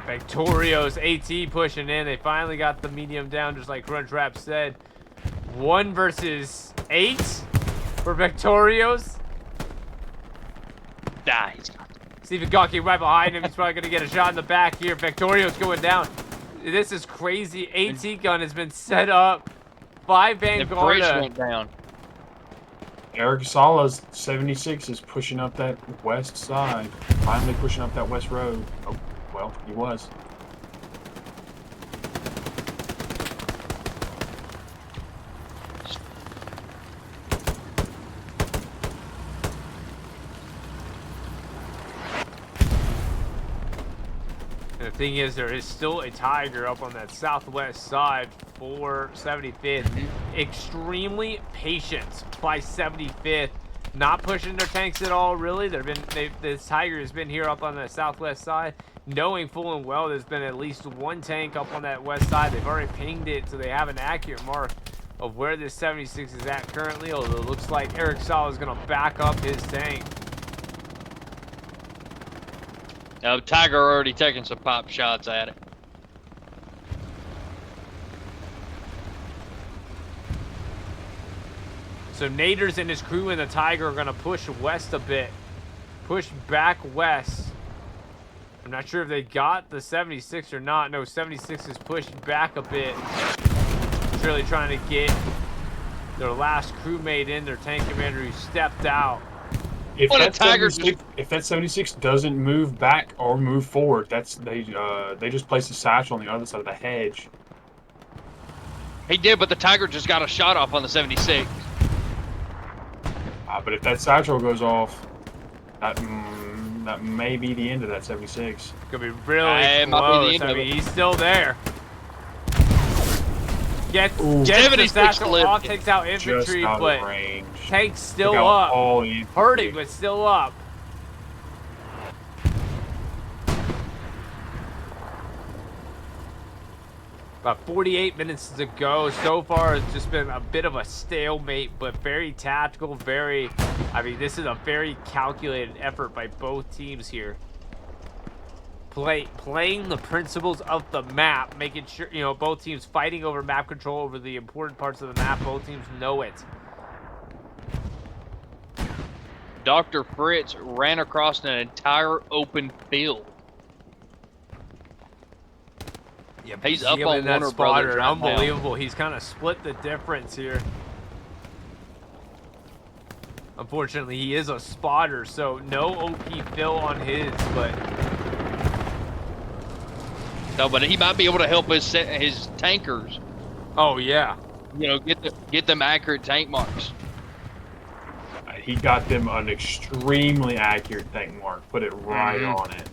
Victorio's AT pushing in. They finally got the medium down, just like Crunchwrap said. 1 versus 8 for Victorios. Dies. Stephen Gawking right behind him. He's probably going to get a shot in the back here. Victorio's going down. This is crazy. AT gun has been set up by The bridge Vanguarda. went down. Eric Sala's 76 is pushing up that west side. Finally pushing up that west road. Oh, well, he was. And the thing is, there is still a Tiger up on that southwest side for 75th. Extremely patient by 75th. Not pushing their tanks at all, really. This Tiger has been here up on the southwest side, knowing full and well there's been at least 1 tank up on that west side. They've already pinged it, so they have an accurate mark of where this 76 is at currently, although it looks like Eric Sala is going to back up his tank. Tiger already taking some pop shots at it. So Naders and his crew and the Tiger are going to push west a bit. Push back west. I'm not sure if they got the 76 or not. No, 76 is pushed back a bit. Surely trying to get their last crewmate in, their tank commander who stepped out. If What a that, Tiger 76, if that 76 doesn't move back or move forward, they just placed a satchel on the other side of the hedge. He did, but the Tiger just got a shot off on the 76. But if that satchel goes off, that may be the end of that 76. Could be really It might close. be the end I of mean, it. he's still there. Gets the 76 satchel lived. off, takes out infantry, Just out but of range. tank's still Took out up. all the infantry. Hurting, but still up. About 48 minutes to go. So far, it's just been a bit of a stalemate, but very tactical, I mean, this is a very calculated effort by both teams here. Playing the principles of the map, making sure, you know, both teams fighting over map control over the important parts of the map. Both teams know it. Dr. Fritz ran across an entire open field. Yeah, He's up on that Warner Brothers spotter. right Unbelievable. He's kind of split the difference here. Unfortunately, he is a spotter, so no OP fill on his, but No, but he might be able to help his tankers. oh yeah. You know, get them accurate tank marks. He got them an extremely accurate tank mark. Put it right on it.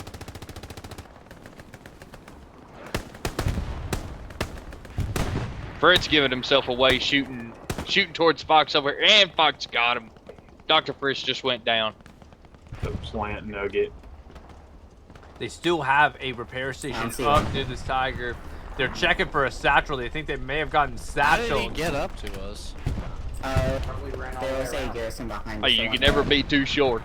Fritz giving himself away, shooting towards Fox over here, and Fox got him. Dr. Fritz just went down. The plant nugget. They still have a repair station up to this Tiger. They're checking for a satchel. They think they may have gotten satchel. How did he get up to us? There was a garrison behind us. Oh, you can never be too short.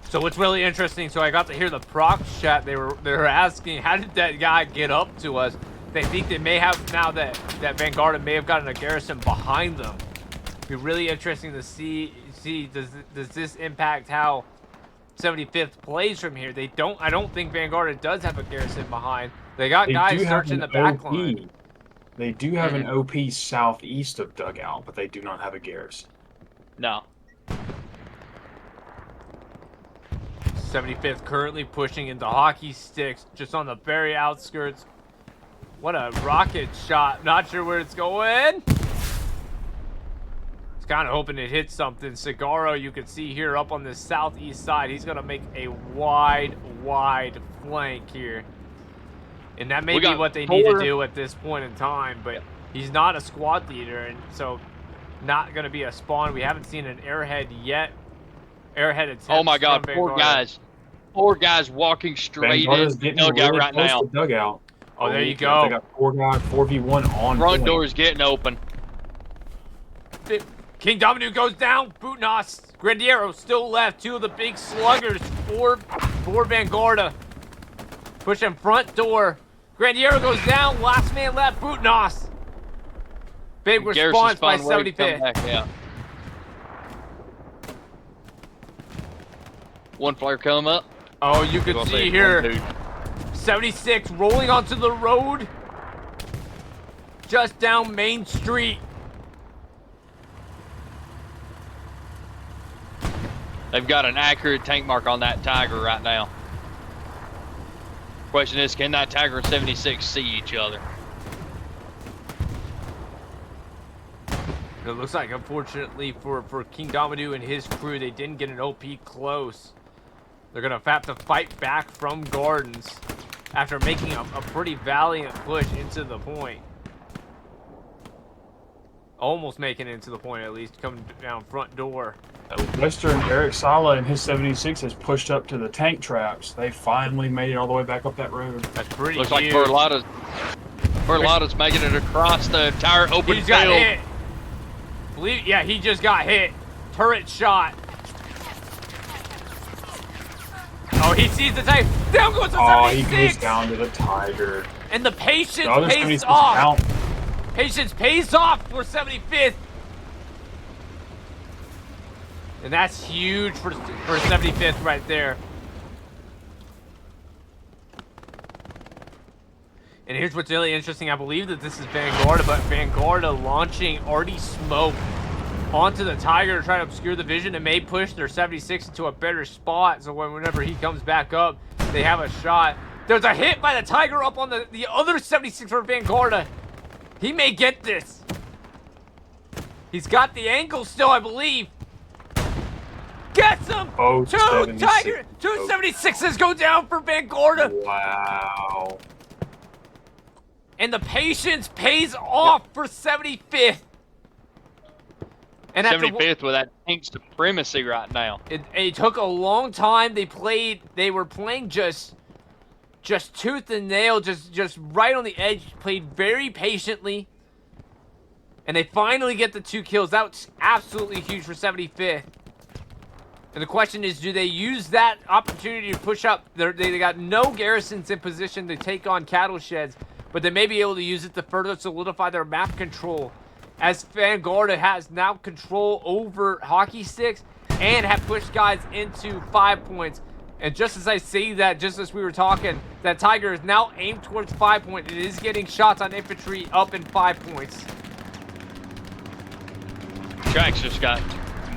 So what's really interesting, so I got to hear the procs chat. They were asking, how did that guy get up to us? They think they may have, now that Vanguarda may have gotten a garrison behind them. It'd be really interesting to see does this impact how 75th plays from here. I don't think Vanguarda does have a garrison behind. They got guys searching the back line. They do have an OP southeast of Dugout, but they do not have a garrison. No. 75th currently pushing into hockey sticks, just on the very outskirts. What a rocket shot. Not sure where it's going. It's kind of hoping it hits something. Cigaro, you can see here up on the southeast side. He's going to make a wide flank here. And that may be what they need to do at this point in time, but he's not a squad leader, and so not going to be a spawn. We haven't seen an airhead yet. Airhead attempt. Oh my God, four guys walking straight in dugout right now. Dugout. Oh, there you go. They got 4v1 on front door is getting open. King Domino goes down. Butnos, Grandiero still left. Two of the big sluggers for Vanguarda. Pushing front door. Grandiero goes down. Last man left. Butnos. Big response by 75th. Yeah. One flare come up. Oh, you can see here. 76 rolling onto the road. Just down Main Street. They've got an accurate tank mark on that Tiger right now. Question is, can that Tiger and 76 see each other? It looks like, unfortunately, for King Domino and his crew, they didn't get an OP close. They're going to have to fight back from Gardens after making a pretty valiant push into the point. Almost making it into the point, at least, coming down front door. Western Eric Sala and his 76 has pushed up to the tank traps. They finally made it all the way back up that road. That's pretty Looks huge. like Berlotta's making it across the entire open He's field. got hit. Yeah, he just got hit. Turret shot. Oh, he sees the tank. Down goes the 76. Oh, he goes down to the Tiger. And the patience pays off. Patience pays off for 75th. And that's huge for 75th right there. And here's what's really interesting. I believe that this is Vanguarda, but Vanguarda launching already smoke onto the Tiger to try to obscure the vision and may push their 76 into a better spot. So whenever he comes back up, they have a shot. There's a hit by the Tiger up on the other 76 for Vanguarda. He may get this. He's got the angle still, I believe. Gets him! Oh, two 76s go down for Vanguarda. Wow. And the patience pays off for 75th. And 75th with that tank supremacy right now. It took a long time. They were playing just tooth and nail, just right on the edge, played very patiently. And they finally get the 2 kills. That's absolutely huge for 75th. And the question is, do they use that opportunity to push up? They got no garrisons in position to take on cattle sheds, but they may be able to use it to further solidify their map control, as Vanguarda has now control over hockey sticks and have pushed guys into 5 points. And just as I say that, just as we were talking, that Tiger is now aimed towards 5 point. It is getting shots on infantry up in 5 points. Tracks just got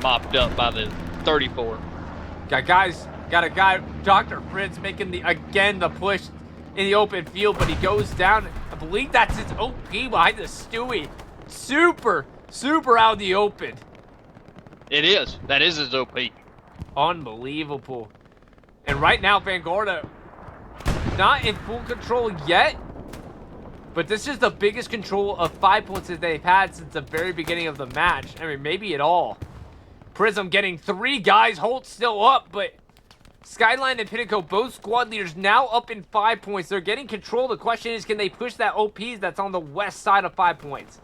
mopped up by the 34. Got a guy, Dr. Fritz, making the push in the open field, but he goes down. I believe that's his OP behind the Stewie. Super out in the open. It is. That is his OP. Unbelievable. And right now, Vanguarda not in full control yet, But this is the biggest control of 5 points that they've had since the very beginning of the match. I mean, maybe at all. Prism getting 3 guys. Holt still up, but Skyline and Pinnacle, both squad leaders, now up in 5 points. They're getting control. The question is, can they push that OPs that's on the west side of 5 points?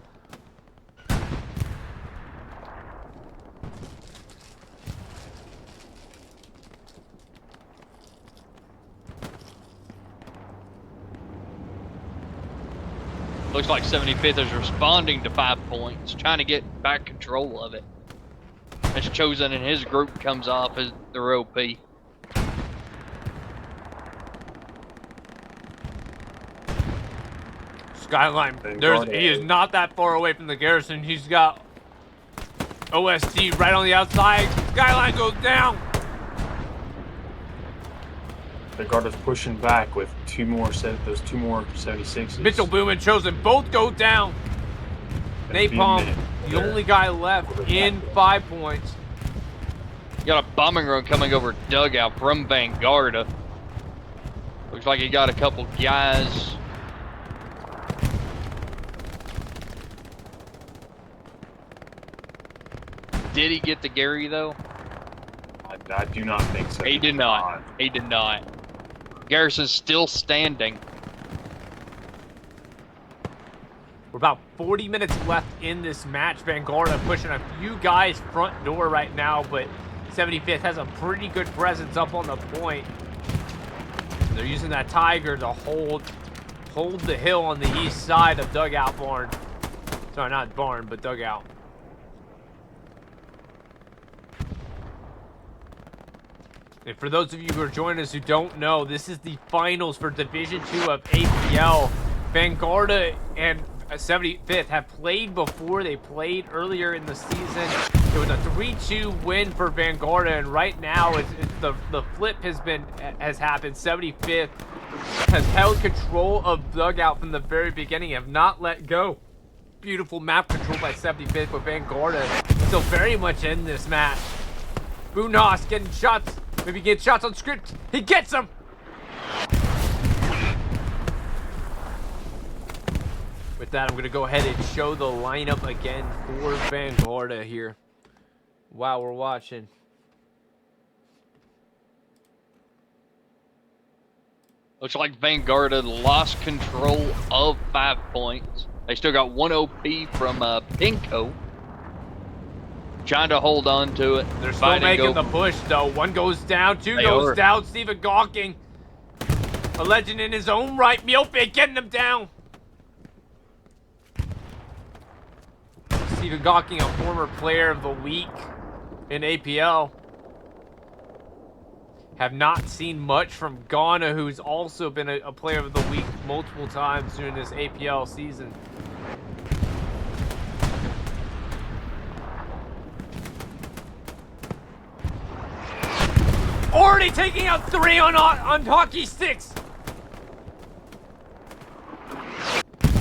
Looks like 75th is responding to 5 points, trying to get back control of it. As Chosen and his group comes off as their OP. Skyline, he is not that far away from the garrison. He's got OST right on the outside. Skyline goes down. Vanguarda's pushing back with those two more 76s. Mitchell Boom and Chosen both go down. Napalm, the only guy left in 5 points. You got a bombing run coming over dugout from Vanguarda. Looks like he got a couple guys. Did he get the Gary though? I do not think so. He did not. He did not. Garrison's still standing. We're about 40 minutes left in this match. Vanguarda pushing a few guys front door right now, but 75th has a pretty good presence up on the point. They're using that Tiger to hold the hill on the east side of Dugout Barn. Sorry, not barn, but Dugout. And for those of you who are joining us who don't know, this is the finals for Division 2 of APL. Vanguarda and 75th have played before. They played earlier in the season. It was a 3-2 win for Vanguarda, and right now the flip has happened. 75th has held control of Dugout from the very beginning, have not let go. Beautiful map control by 75th, but Vanguarda still very much in this match. Boonos getting shots. Maybe he gets shots on script. He gets them! With that, I'm going to go ahead and show the lineup again for Vanguarda here. Wow, we're watching. Looks like Vanguarda lost control of 5 points. They still got 1 OP from Pinko. Trying to hold on to it. They're still making the push, though. 1 goes down, 2 goes down. Stephen Gawking, a legend in his own right. Miope getting him down. Stephen Gawking, a former player of the week in APL. Have not seen much from Ghana, who's also been a player of the week multiple times during this APL season. Already taking out 3 on hockey sticks.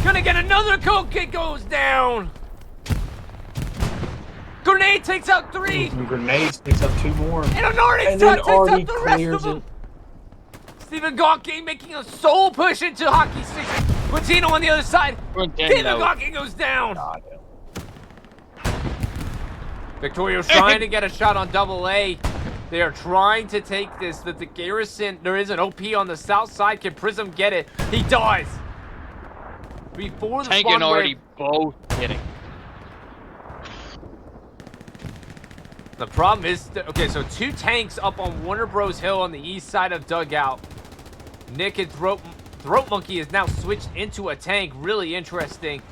Gonna get another coke. It goes down. Grenade takes out 3. Some grenades takes out 2 more. And an Artie takes out the rest of them. Stephen Gawking making a sole push into hockey sticks. Latino on the other side. Stephen Gawking goes down. Victorio's trying to get a shot on AA. They are trying to take this. The garrison, there is an OP on the south side. Can Prism get it? He does. Before the Tank and Artie both hitting. The problem is, okay, so 2 tanks up on Warner Bros. Hill on the east side of Dugout. Nick and Throat Monkey is now switched into a tank. Really interesting.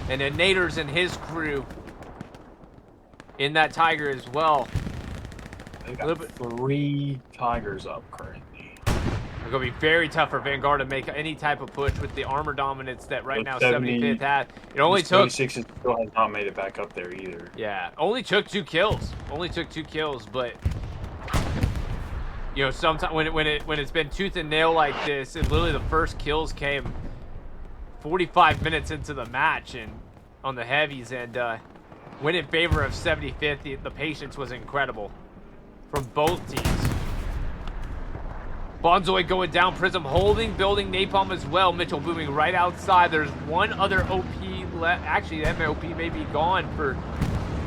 And then Naders and his crew in that Tiger as well. They got 3 Tigers up currently. It's going to be very tough for Vanguard to make any type of push with the armor dominance that right now 75th had. It only took... 76 still has not made it back up there either. Yeah, only took 2 kills. Only took 2 kills, but... You know, sometimes when it's been tooth and nail like this, and literally the first kills came 45 minutes into the match and on the heavies, and went in favor of 75th. The patience was incredible from both teams. Bonzoid going down, Prism holding, building Napalm as well. Mitchell booming right outside. There's one other OP left. Actually, the MOP may be gone for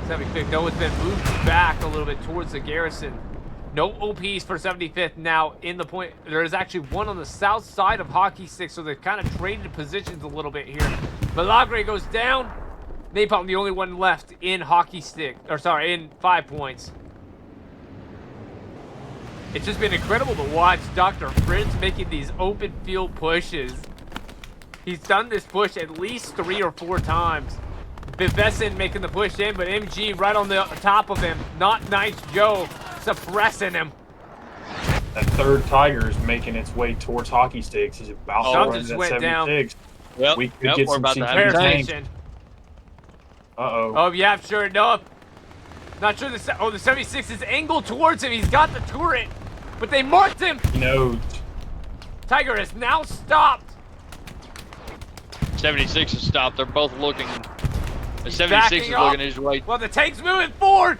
75th. No, it's been moved back a little bit towards the garrison. No OPs for 75th now in the point. There is actually one on the south side of Hockey Stick, so they've kind of traded positions a little bit here. Milagre goes down. Napalm, the only one left in Hockey Stick, or sorry, in 5 points. It's just been incredible to watch Dr. Fritz making these open field pushes. He's done this push at least 3 or 4 times. Bivessin making the push in, but MG right on the top of him. Not Nice Joe suppressing him. That third Tiger is making its way towards Hockey Sticks. He's about to run just that went 76. Down. Yep, We could get we're some about to have CQ a tank. tanks. Uh-oh. Oh, yeah, sure enough. Not sure the 76 is angled towards him. He's got the turret, but they marked him. He knows. Tiger has now stopped. 76 has stopped. They're both looking. The He's 76 is backing up. looking his way. Well, the tank's moving forward.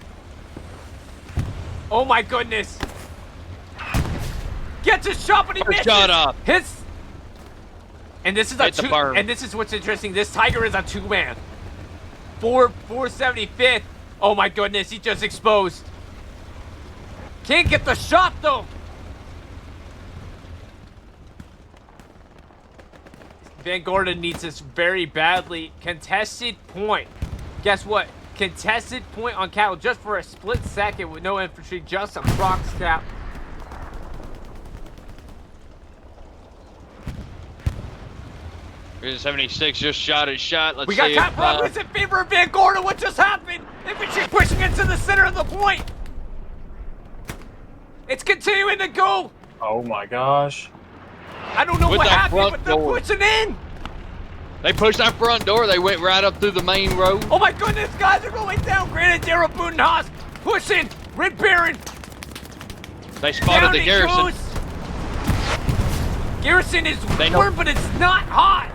Oh my goodness. Gets a shot, but he misses. Shot up. Hits. And this is Hit the a two. berm. And this is what's interesting. This Tiger is a 2-man. 475th. Oh my goodness, he just exposed. Can't get the shot though. Vanguarda needs this very badly. Contested point. Guess what? Contested point on cattle just for a split second with no infantry, just a proc cap. Here's 76 just shot his shot. Let's We got see cap if, progress in favor of Vanguarda. What just happened? Infantry pushing into the center of the point. It's continuing to go. Oh my gosh. I don't know With what that happened, front but they're door. pushing in. They pushed that front door. They went right up through the main road. Oh my goodness, guys are going down. Grenadier Budenhaus pushing. Red Baron. They spotted Down the he garrison. goes. Garrison is They know- warm, but it's not hot.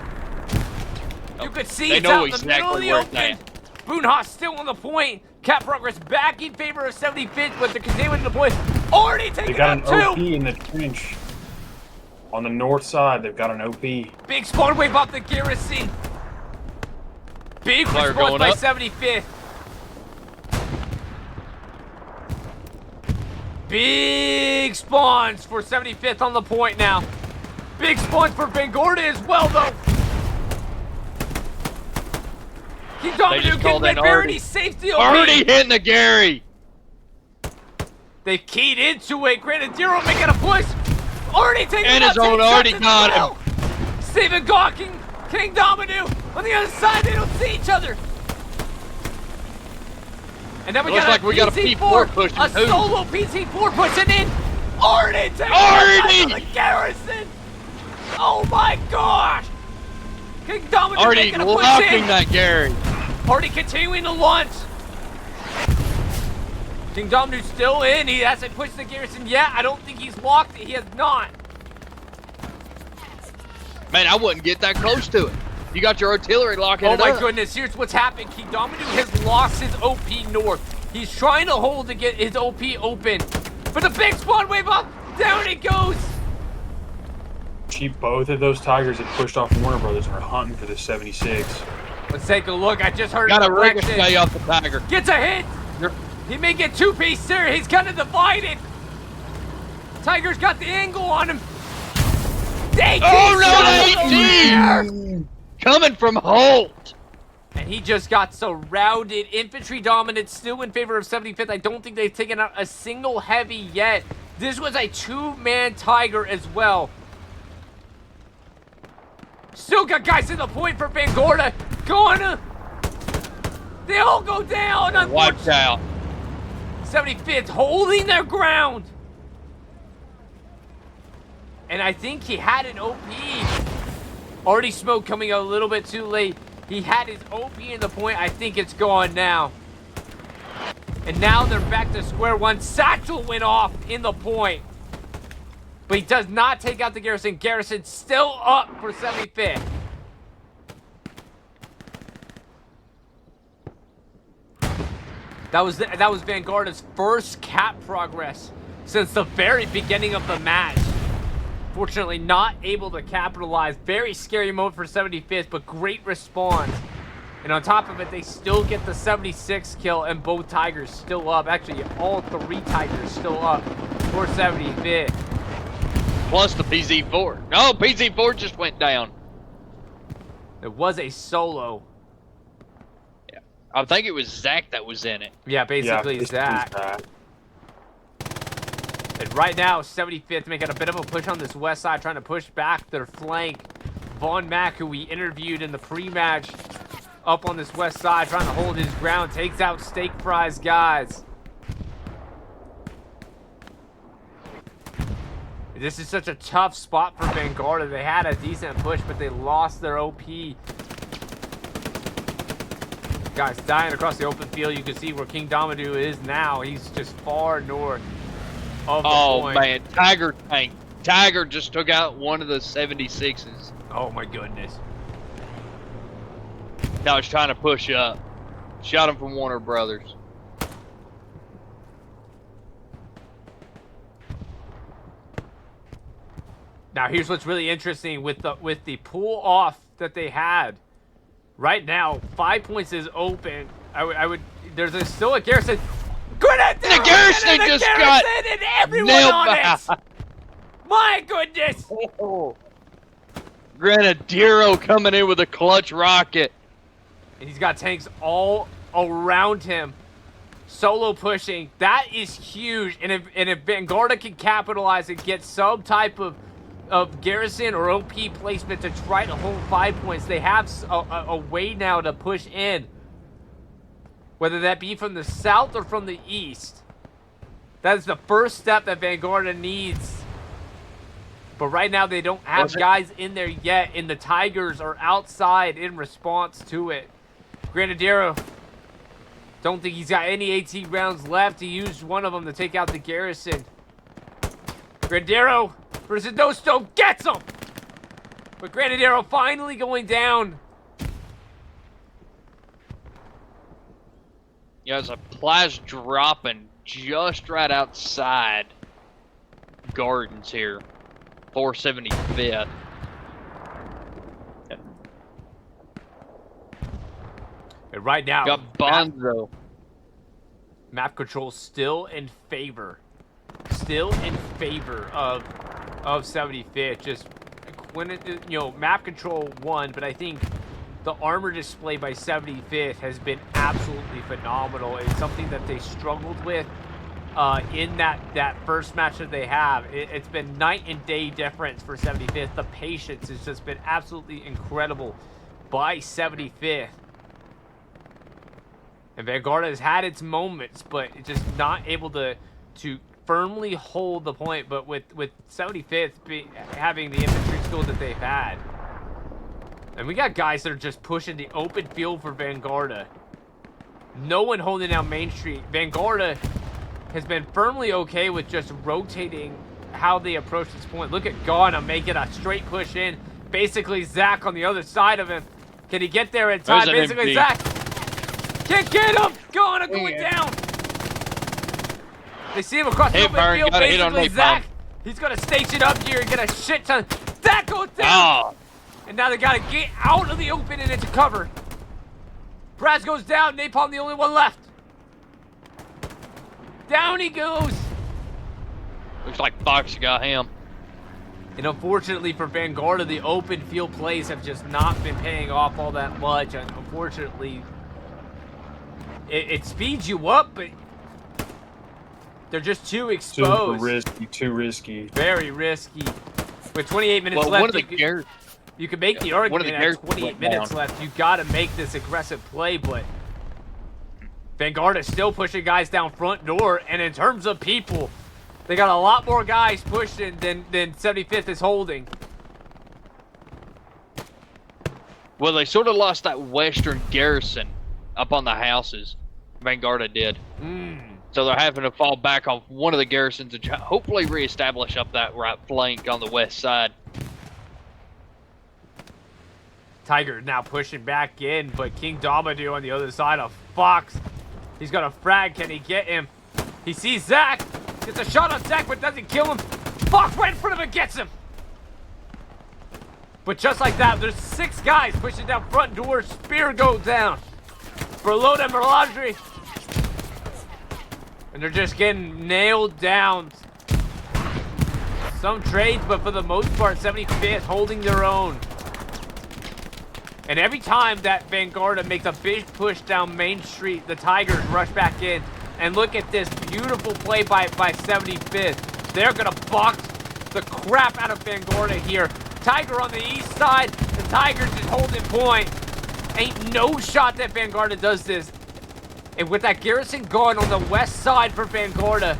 You could see They it's know out in the middle of exactly the where it's open. Budenhaus still on the point. Cap progress back in favor of 75th, but they're continuing the point. Already They taken got out an two. OP in the trench. On the north side, they've got an OP. Big spawn wave off the garrison. Big Fire response going by up. 75th. Big spawns for 75th on the point now. Big spawns for Vanguarda as well, though. Keep They Domino just getting called Red in Baron. Artie. He's safety OP. Already hitting the Gary. They keyed into it. Grenadier making a push. Already taking And out his own two shots Artie as got well. Stephen Gawking, King Domino on the other side. They don't see each other. And then we Looks got like we got a P4 pushing a too. solo PC4 pushing in. Artie taking Artie! out the garrison. Oh my gosh. King Domino Already making a push locking in. that Gary. Artie continuing to launch. King Domino's still in. He hasn't pushed the garrison yet. I don't think he's locked it. He has not. Man, I wouldn't get that close to it. You got your artillery locking Oh it my up. goodness, here's what's happened. King Domino has lost his OP north. He's trying to hold to get his OP open. But the big spawn wave up, down it goes. Both of those Tigers had pushed off Warner Brothers and are hunting for the 76. Let's take a look. I just heard Got a a ricochet off the Tiger. Gets a hit. He may get two-piece there. He's kind of divided. Tiger's got the angle on him. Oh no, the 18! Coming from Holt. And he just got surrounded. Infantry dominant still in favor of 75th. I don't think they've taken out a single heavy yet. This was a 2-man Tiger as well. Still got guys in the point for Vanguarda. Gonna. They all go down. Watch out. 75th holding their ground. And I think he had an OP. Already smoke coming a little bit too late. He had his OP in the point. I think it's gone now. And now they're back to square one. Satchel went off in the point. But he does not take out the garrison. Garrison still up for 75th. That was Vanguarda's first cap progress since the very beginning of the match. Fortunately, not able to capitalize. Very scary moment for 75th, but great response. And on top of it, they still get the 76 kill, and both Tigers still up. Actually, all 3 Tigers still up for 75th. Plus the PZ4. No, PZ4 just went down. It was a solo. Yeah, I think it was Zach that was in it. Yeah, basically Zach. And right now, 75th making a bit of a push on this west side, trying to push back their flank. Von Mack, who we interviewed in the pre-match, up on this west side, trying to hold his ground, takes out Steak Fries guys. This is such a tough spot for Vanguarda. They had a decent push, but they lost their OP. Guys dying across the open field. You can see where King Damadou is now. He's just far north of the point. Man, Tiger tank. Tiger just took out one of the 76s. Oh my goodness. Now he's trying to push up. Shot him from Warner Brothers. Now here's what's really interesting with the pull off that they had. Right now, 5 points is open. I would. There's still a Garrison. Grenadier! The Garrison just got and everyone nailed on by. it. My goodness! Oh. Grenadiero coming in with a clutch rocket. And he's got tanks all around him. Solo pushing. That is huge. And if Vanguarda can capitalize and get some type of garrison or OP placement to try to hold 5 points, they have a way now to push in. Whether that be from the south or from the east. That is the first step that Vanguarda needs. But right now they don't have guys in there yet, and the Tigers are outside in response to it. Grenadiero, don't think he's got any AT rounds left. He used one of them to take out the garrison. Grenadiero versus No Stone gets him! But Grenadiero finally going down. Yeah, there's a Plaz dropping just right outside Gardens here. 475th. And right now, got Bonzo. Map control still in favor. Still in favor of 75th. Just, you know, map control won, but I think the armor display by 75th has been absolutely phenomenal. It's something that they struggled with in that first match that they have. It's been night and day difference for 75th. The patience has just been absolutely incredible by 75th. And Vanguarda has had its moments, but it's just not able to firmly hold the point. But with 75th having the infantry skill that they've had. And we got guys that are just pushing the open field for Vanguarda. No one holding down Main Street. Vanguarda has been firmly okay with just rotating how they approach this point. Look at Ghana making a straight push in. Basically, Zach on the other side of him. Can he get there in time? Basically, Zach can't get him. Ghana going down. They see him across the open field. Basically, Zach, he's going to station up here and get a shit ton. That goes down. And now they got to get out of the open and into cover. Braz goes down. Napalm the only one left. Down he goes. Looks like Fox got him. And unfortunately for Vanguarda, the open field plays have just not been paying off all that much. And unfortunately, it speeds you up, but they're just too exposed. Too risky. Very risky. With 28 minutes left, you can make the argument at 28 minutes left. You got to make this aggressive play, but Vanguarda is still pushing guys down front door. And in terms of people, they got a lot more guys pushing than 75th is holding. Well, they sort of lost that western garrison up on the houses. Vanguarda did. So they're having to fall back on one of the garrisons and hopefully reestablish up that right flank on the west side. Tiger now pushing back in, but King Damadou on the other side of Fox. He's got a frag. Can he get him? He sees Zach. Gets a shot on Zach, but doesn't kill him. Fox right in front of him gets him. But just like that, there's 6 guys pushing down front door. Spear goes down for load and menagerie. And they're just getting nailed down. Some trades, but for the most part, 75th holding their own. And every time that Vanguarda makes a big push down Main Street, the Tigers rush back in. And look at this beautiful play by 75th. They're going to box the crap out of Vanguarda here. Tiger on the east side. The Tigers just holding point. Ain't no shot that Vanguarda does this. And with that garrison gone on the west side for Vanguarda,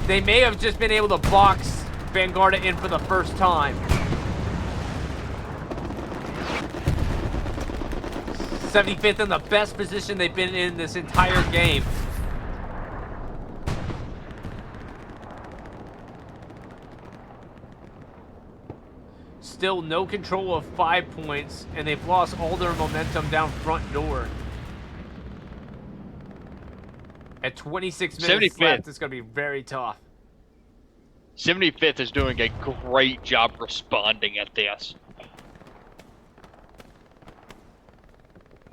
they may have just been able to box Vanguarda in for the first time. 75th in the best position they've been in this entire game. Still no control of 5 points, and they've lost all their momentum down front door. At 26 minutes left, it's going to be very tough. 75th is doing a great job responding at this.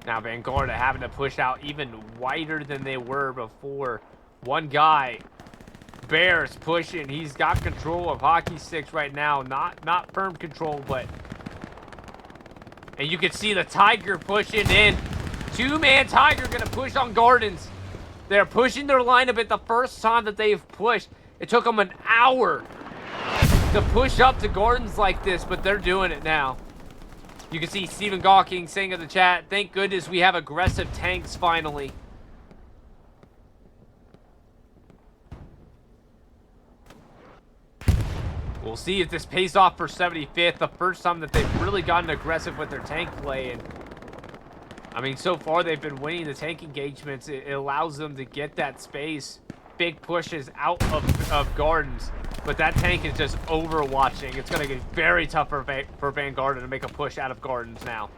Now Vanguarda having to push out even wider than they were before. One guy, Bears pushing. He's got control of hockey sticks right now. Not firm control, but... And you can see the Tiger pushing in. 2-man Tiger going to push on Gardens. They're pushing their lineup at the first time that they've pushed. It took them an hour to push up to Gardens like this, but they're doing it now. You can see Stephen Gawking saying in the chat, thank goodness we have aggressive tanks finally. We'll see if this pays off for 75th, the first time that they've really gotten aggressive with their tank play. And I mean, so far they've been winning the tank engagements. It allows them to get that space. Big pushes out of Gardens. But that tank is just overwatching. It's going to get very tough for Vanguarda to make a push out of Gardens now.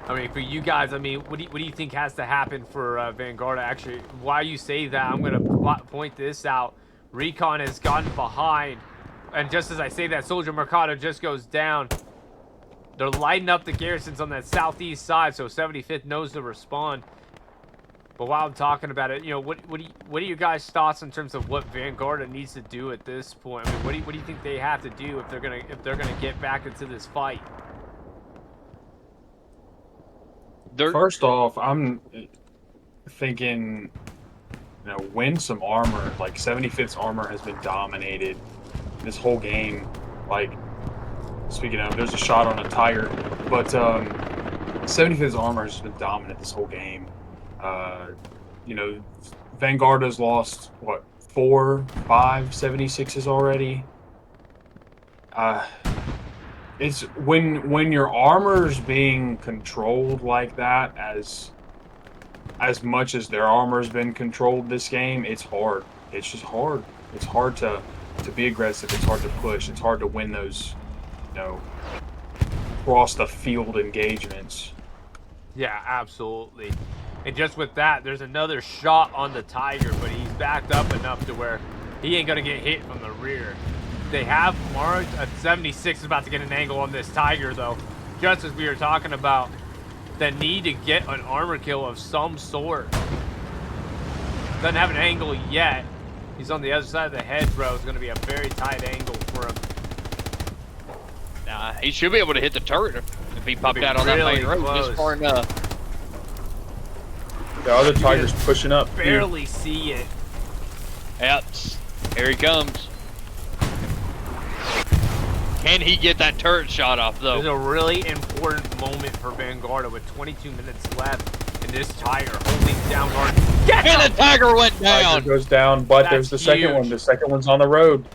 I mean, for you guys, I mean, what do you think has to happen for Vanguarda? Actually, while you say that, I'm going to point this out. Recon has gotten behind. And just as I say that, Soldier Mercado just goes down. They're lighting up the garrisons on that southeast side, so 75th knows to respond. But while I'm talking about it, you know, what are you guys' thoughts in terms of what Vanguarda needs to do at this point? I mean, what do you think they have to do if they're gonna get back into this fight? First off, I'm thinking, you know, win some armor. Like 75th's armor has been dominated this whole game. Like, speaking of, there's a shot on a Tiger, but 75th's armor has been dominant this whole game. You know, Vanguarda's lost what, 4, 5 76s already. It's when your armor's being controlled like that, as much as their armor's been controlled this game, it's hard. It's just hard. It's hard to be aggressive. It's hard to push. It's hard to win those, you know, cross the field engagements. Yeah, absolutely. And just with that, there's another shot on the Tiger, but he's backed up enough to where he ain't gonna get hit from the rear. They have marked a 76 is about to get an angle on this Tiger, though. Just as we were talking about the need to get an armor kill of some sort. Doesn't have an angle yet. He's on the other side of the hedgerow. It's going to be a very tight angle for him. Nah, he should be able to hit the turret if he popped out on that main road just far enough. The other Tiger's pushing up. Barely see it. Yep, here he comes. Can he get that turret shot off, though? It's a really important moment for Vanguarda with 22 minutes left. And this Tiger holding down Gardens. And the Tiger went down! Tiger goes down, but there's the second one. The second one's on the road.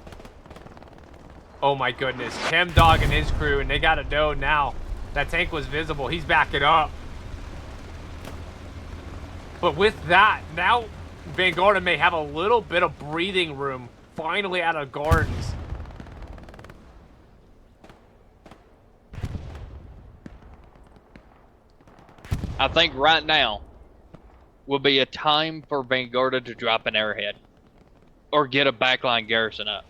Oh my goodness. Chem Dog and his crew, and they got to know now. That tank was visible. He's backing up. But with that, now Vanguarda may have a little bit of breathing room finally out of Gardens. I think right now will be a time for Vanguarda to drop an airhead or get a backline garrison up.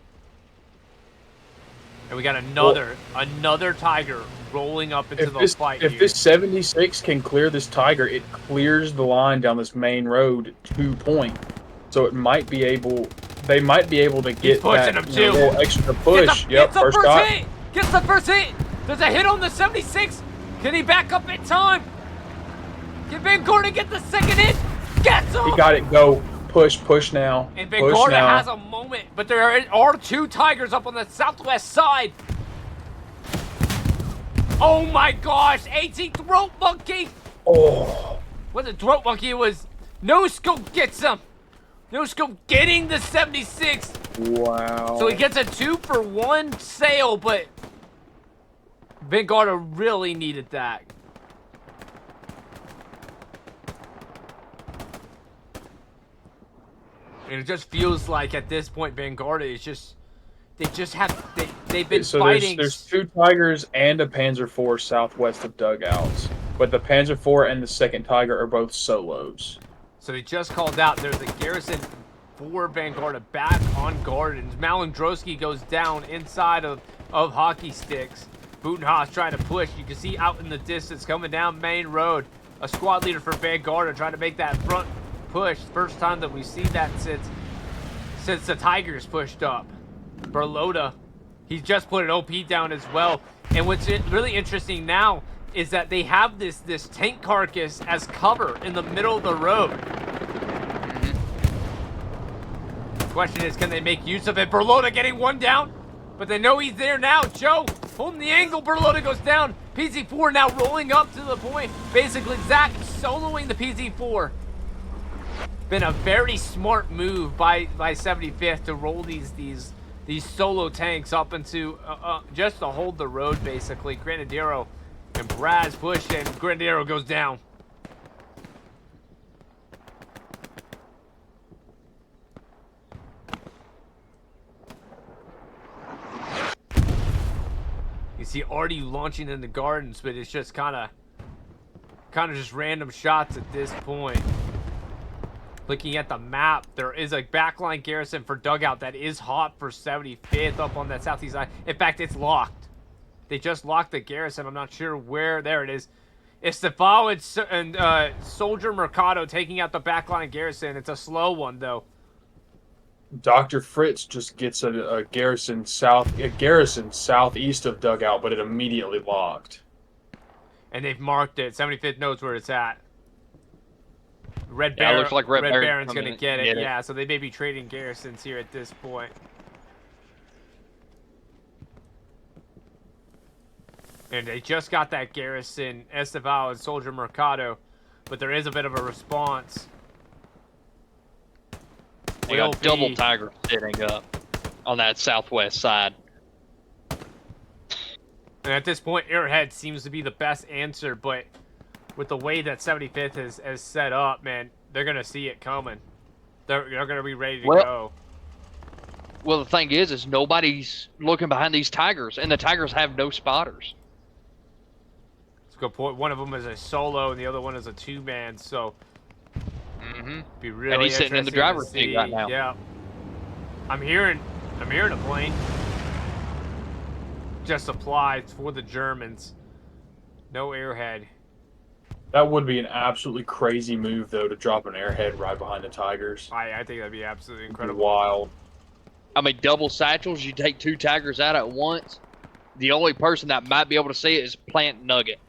And we got another Tiger rolling up into the fight If here. this 76 can clear this Tiger, it clears the line down this main road to point. So it might be able, they might be able to get that little extra push. Yep, first shot. Hit. Gets the first hit. There's a hit on the 76. Can he back up in time? Can Vanguarda get the second hit? Gets him. He got it. Go. Push now. And Vanguarda has a moment, but there are 2 Tigers up on the southwest side. Oh my gosh, 18 Throat Monkey. Oh. What the Throat Monkey was, no scope gets him. No scope getting the 76. Wow. So he gets a 2-for-1 sale, but Vanguarda really needed that. And it just feels like at this point Vanguarda is just, they've been fighting. There's 2 Tigers and a Panzer IV southwest of dugouts, but the Panzer IV and the second Tiger are both solos. So they just called out. There's a garrison for Vanguarda back on guard, and Malandrowski goes down inside of hockey sticks. Butenhaus trying to push. You can see out in the distance coming down main road, a squad leader for Vanguarda trying to make that front push. First time that we see that since the Tigers pushed up. Berloda, he's just put an OP down as well. And what's really interesting now is that they have this tank carcass as cover in the middle of the road. The question is, can they make use of it? Berloda getting one down, but they know he's there now. Joe holding the angle. Berloda goes down. PZ4 now rolling up to the point. Basically, Zach soloing the PZ4. Been a very smart move by 75th to roll these solo tanks up into just to hold the road, basically. Grenadiero and Braz push, and Grenadiero goes down. You see Artie launching in the gardens, but it's just kind of just random shots at this point. Looking at the map, there is a backline garrison for dugout that is hot for 75th up on that southeast side. In fact, it's locked. They just locked the garrison. I'm not sure where. There it is. Estefao and Soldier Mercado taking out the backline garrison. It's a slow one, though. Dr. Fritz just gets a garrison southeast of dugout, but it immediately locked. And they've marked it. 75th knows where it's at. Red Baron, looks like Red Baron's gonna get it. Yeah, so they may be trading garrisons here at this point. And they just got that garrison, Estevao and Soldier Mercado, but there is a bit of a response. They got double Tiger sitting up on that southwest side. And at this point, Airhead seems to be the best answer, but with the way that 75th has set up, man, they're going to see it coming. They're going to be ready to go. Well, the thing is nobody's looking behind these Tigers, and the Tigers have no spotters. That's a good point. One of them is a solo, and the other one is a 2-man, so be really and he's sitting in the driver's seat right now. Yeah. I'm hearing a plane. Just supplies for the Germans. No Airhead. That would be an absolutely crazy move, though, to drop an Airhead right behind the Tigers. I think that'd be absolutely incredible. Wild. I mean, double satchels, you take 2 Tigers out at once. The only person that might be able to see it is Plant Nugget.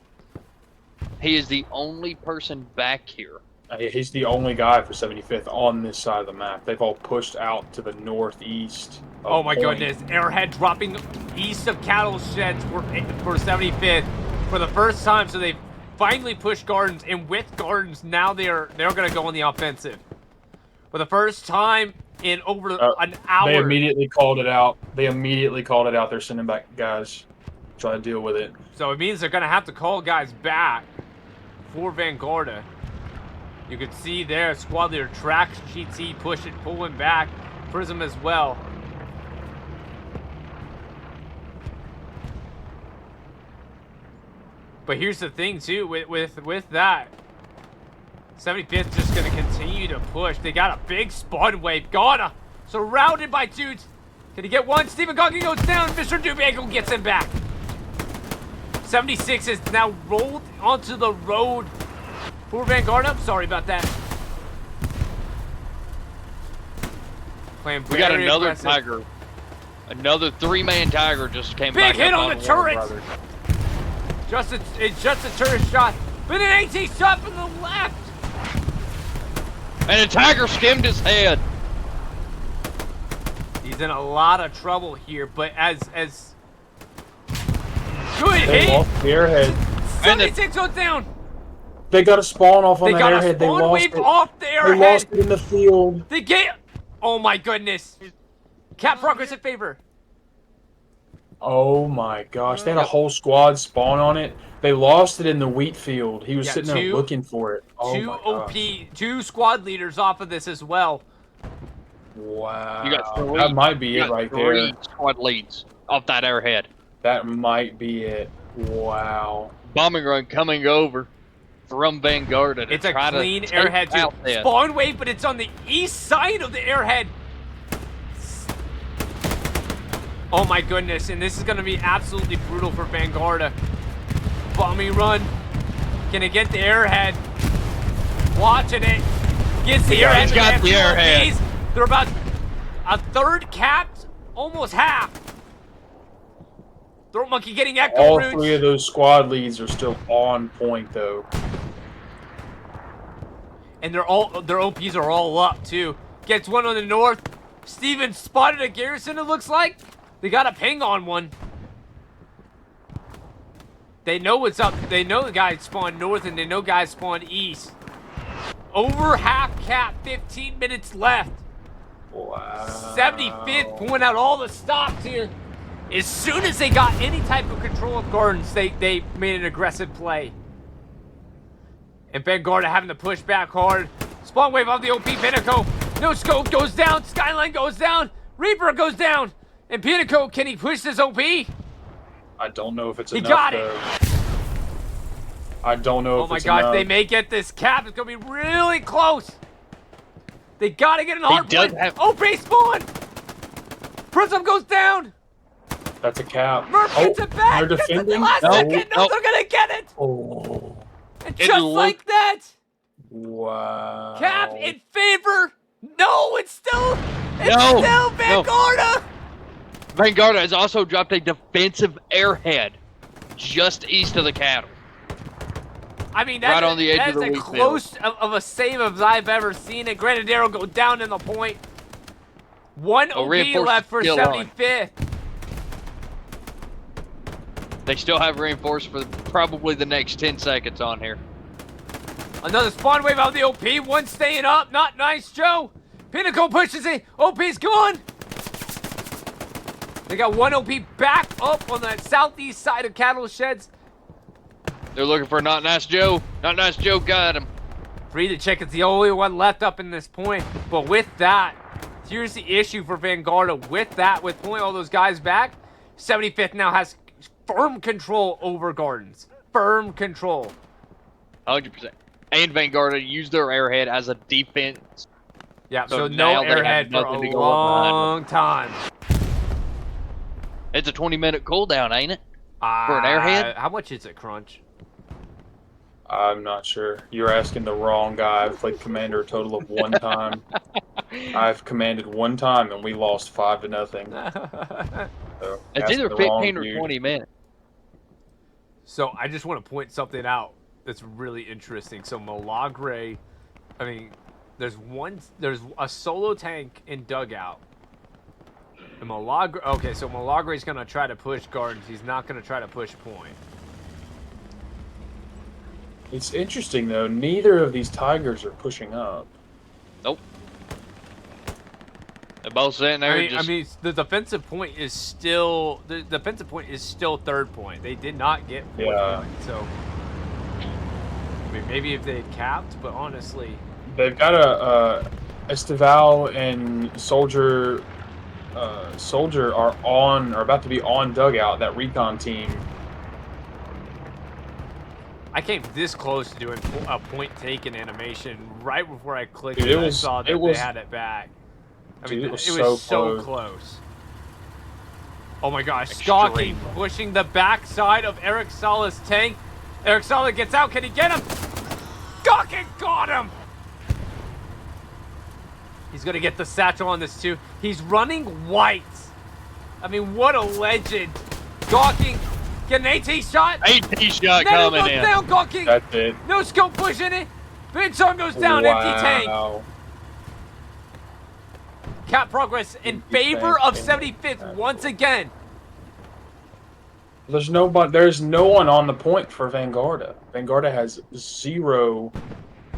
He is the only person back here. He's the only guy for 75th on this side of the map. They've all pushed out to the northeast. Oh my goodness. Airhead dropping east of cattle sheds for 75th for the first time, so they've finally pushed Gardens, and with Gardens, now they're going to go on the offensive. For the first time in over an hour. They immediately called it out. They're sending back guys. Try to deal with it. So it means they're going to have to call guys back for Vanguarda. You can see there, squad leader tracks GT, pulling back. Prism as well. But here's the thing too, with that, 75th just going to continue to push. They got a big spawn wave. Ghana surrounded by dudes. Can he get one? Stephen Goggin goes down. Mr. Dubago gets him back. 76 is now rolled onto the road for Vanguarda. Sorry about that. Playing we got very another aggressive. Tiger. Another 3-man Tiger just came Big back hit up on the Warner turret. Brothers. It's just a turret shot, but an AT shot from the left. And the Tiger skimmed his head. He's in a lot of trouble here, but as good They hit. lost the airhead. 76 goes down. They got a spawn off on They that got a airhead. They spawn lost wave it. off the They airhead. lost it in the field. The gate. Oh my goodness. Cap progress in favor. Oh my gosh, they had a whole squad spawn on it. They lost it in the wheat field. He was Yeah, sitting there two- looking for it. Oh Two my OP, gosh. two squad leaders off of this as well. Wow. You got three. That might be You it got right three there. squad leads off that airhead. That might be it. Wow. Bombing run coming over from Vanguarda to It's a try clean to take airhead too. out that. Spawn wave, but it's on the east side of the airhead. Oh my goodness, and this is going to be absolutely brutal for Vanguarda. Bombing run. Gonna get the airhead. Watching it. Gets the airhead. He's got the airhead. They're about a third capped, almost half. Throat Monkey getting echo All roots. three of those squad leads are still on point though. And their OPs are all up too. Gets one on the north. Steven spotted a garrison, it looks like. They got a ping on one. They know what's up. They know the guys spawn north and they know guys spawn east. Over half cap, 15 minutes left. Wow. 75th pulling out all the stops here. As soon as they got any type of control of gardens, they made an aggressive play. And Vanguarda having to push back hard. Spawn wave off the OP Pinnacle. No scope goes down. Skyline goes down. Reaper goes down. And Pinnacle, can he push this OP? I don't know if it's He enough. got it. though. I don't know Oh if my it's gosh, enough. they may get this cap. It's gonna be really close. They gotta get in the hard does point. have- OP spawn. Prism goes down. That's a cap. Murph gets it back. They're Gets it defending. the last No. second. No, Nope. they're gonna get it. Oh. And It just looked- like that, Wow. cap in favor. No, it's still No. Vanguarda. Vanguarda has also dropped a defensive airhead just east of the cattle. I mean, that's Right on the edge of that's the as wheat field. close of a save as I've ever seen it. Grenadero go down in the point. One Oh, OP reinforced left for still on. 75th. They still have reinforced for probably the next 10 seconds on here. Another spawn wave out of the OP. One staying up. Not nice, Joe. Pinnacle pushes it. OP's gone. They got one OP back up on the southeast side of Cattle Sheds. They're looking for Not Nice Joe. Not Nice Joe got him. Free to check. It's the only one left up in this point. But with that, here's the issue for Vanguarda. With that, with pulling all those guys back, 75th now has firm control over Gardens. Firm control. 100%. And Vanguarda used their airhead as a defense. Yeah, So so now no they have airhead for nothing to a go up behind. long time. It's a 20-minute cooldown, ain't it? For an airhead? How much is it, Crunch? I'm not sure. You're asking the wrong guy. I've played Commander a total of one time. I've commanded one time and we lost 5-0. So, It's asking either the wrong 15 or dude. 20 minutes. So I just want to point something out that's really interesting. So Milagre, I mean, there's a solo tank in dugout. And Milagre, okay, so Milagre's gonna try to push Gardens. He's not gonna try to push point. It's interesting though. Neither of these Tigers are pushing up. Nope. They're both sitting there. I mean, the defensive point is still third point. They did not get fourth Yeah. point. So I mean, maybe if they had capped, but honestly, They've got a Estival and Soldier. Soldier are about to be on dugout. That recon team. I came this close to doing a point taken animation right before I clicked Dude, and I saw that they had it back. I mean, dude, it was so close. Oh my gosh, Stalking pushing the backside of Eric Sala's tank. Eric Sala gets out, can he get him? Stalking got him! He's gonna get the satchel on this too. He's running white. I mean, what a legend. Gawking, get an AT shot. AT shot coming in. Down, Gawking. That's it. No scope pushing it. Big Song goes down, empty tank. Cap progress in favor of 75th once again. There's no one on the point for Vanguarda. Vanguarda has 0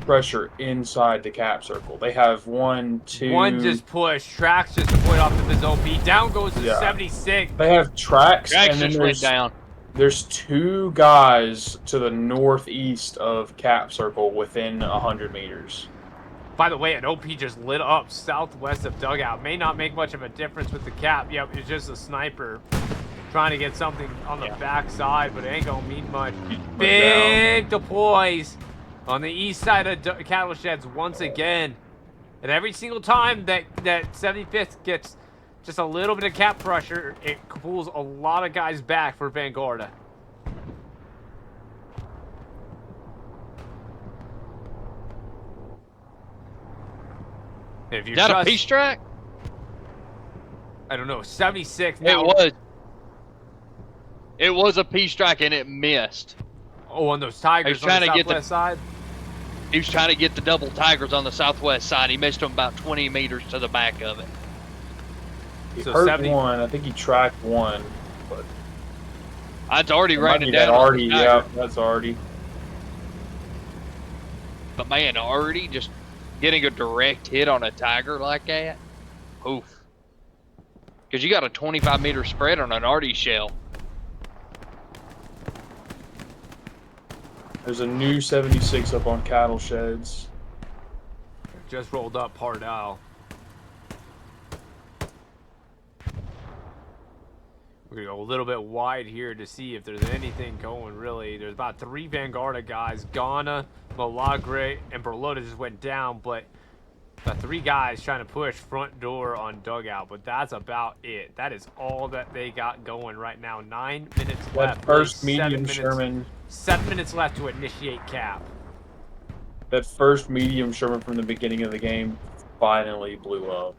pressure inside the cap circle. They have 1, 2. One just pushed. Tracks just deployed off of his OP. Down goes to 76. They have Tracks and then just went down. There's 2 guys to the northeast of cap circle within 100 meters. By the way, an OP just lit up southwest of dugout. May not make much of a difference with the cap. Yep, it's just a sniper trying to get something on the backside, but it ain't gonna mean much. Big deploys on the east side of cattle sheds once again. And every single time that 75th gets just a little bit of cap pressure, it pulls a lot of guys back for Vanguarda. If you Is that a peace track? I don't know. 76. It was a peace track and it missed. Oh, on those Tigers on the southwest side? He was trying to get the double Tigers on the southwest side. He missed them about 20 meters to the back of it. He hurt one. I think he tracked one. But I'd already writing it down. Yeah, that's already. But man, already just getting a direct hit on a Tiger like that, oof. Because you got a 25-meter spread on an arty shell. There's a new 76 up on cattle sheds. Just rolled up Pardal. We're gonna go a little bit wide here to see if there's anything going really. There's about 3 Vanguarda guys. Ghana, Milagre, and Berlota just went down, but the 3 guys trying to push front door on dugout, but that's about it. That is all that they got going right now. 9 minutes left. That first medium Sherman. 7 minutes left to initiate cap. That first medium Sherman from the beginning of the game finally blew up.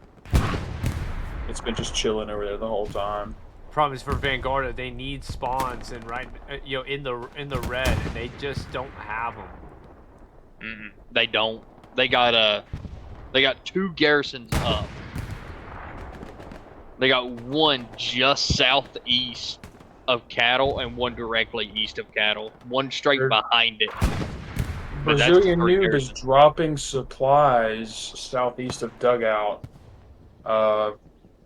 It's been just chilling over there the whole time. Problem is for Vanguarda, they need spawns and in the red, and they just don't have them. They don't. They got 2 garrisons up. They got one just southeast of cattle and one directly east of cattle. One straight behind it. Brazilian Noob is dropping supplies southeast of dugout.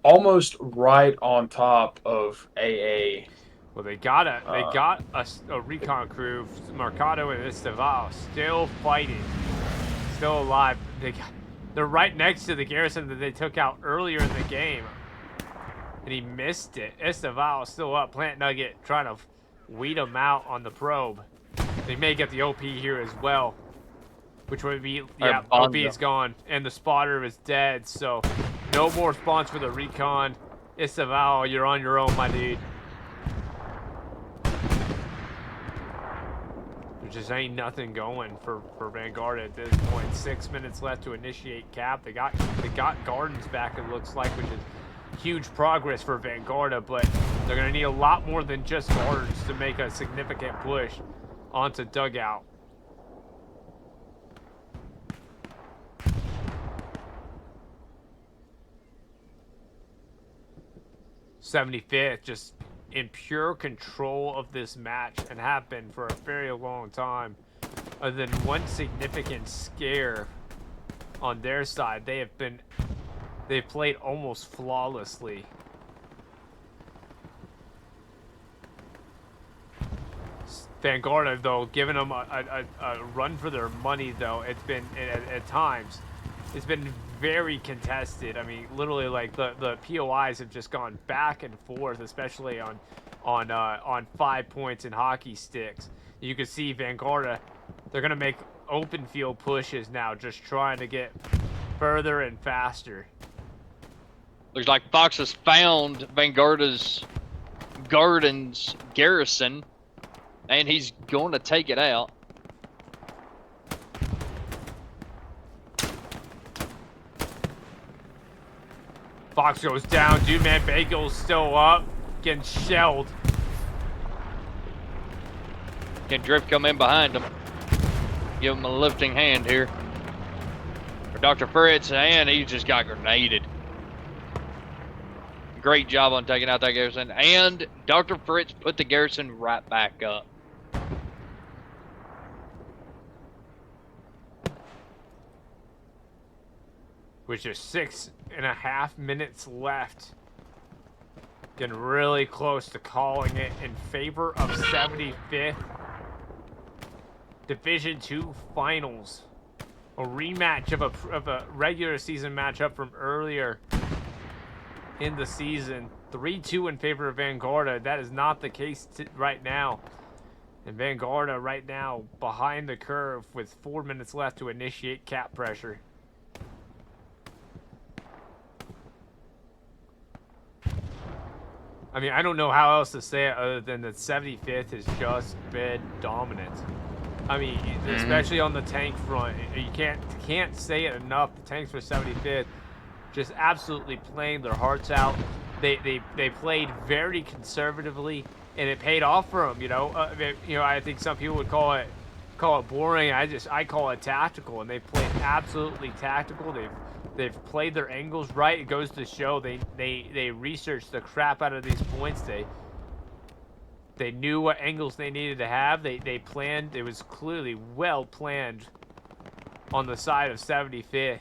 Almost right on top of AA. Well, they got a recon crew, Mercado and Estevao, still fighting, still alive. They're right next to the garrison that they took out earlier in the game, and he missed it. Estevao still up. Plant Nugget trying to weed him out on the probe. They may get the OP here as well, which would be OP is gone, and the spotter is dead. So no more spawns for the recon. Estevao, you're on your own, my dude. There just ain't nothing going for Vanguarda at this point. 6 minutes left to initiate cap. They got Gardens back, it looks like, which is huge progress for Vanguarda, but they're gonna need a lot more than just Gardens to make a significant push onto dugout. '75th just in pure control of this match and have been for a very long time. Other than one significant scare on their side, they've played almost flawlessly. Vanguarda, though, giving them a run for their money, though, it's been at times, it's been very contested. I mean, literally, like the POIs have just gone back and forth, especially on 5 points and hockey sticks. You can see Vanguarda, they're gonna make open field pushes now, just trying to get further and faster. Looks like Fox has found Vanguarda's garrison, and he's going to take it out. Fox goes down. Dude, man, Bagel's still up, getting shelled. Can Drift come in behind him? Give him a lifting hand here. For Dr. Fritz, and he just got grenaded. Great job on taking out that garrison. And Dr. Fritz put the garrison right back up. With just 6.5 minutes left. Getting really close to calling it in favor of 75th. Division 2 Finals. A rematch of a regular season matchup from earlier in the season. 3-2 in favor of Vanguarda. That is not the case right now. And Vanguarda right now behind the curve with 4 minutes left to initiate cap pressure. I mean, I don't know how else to say it other than that 75th has just been dominant. I mean, especially on the tank front, you can't say it enough. The tanks for 75th just absolutely playing their hearts out. They played very conservatively, and it paid off for them. You know, I think some people would call it boring. I call it tactical, and they played absolutely tactical. They've played their angles right. It goes to show they researched the crap out of these points. They knew what angles they needed to have. They planned. It was clearly well planned on the side of 75th.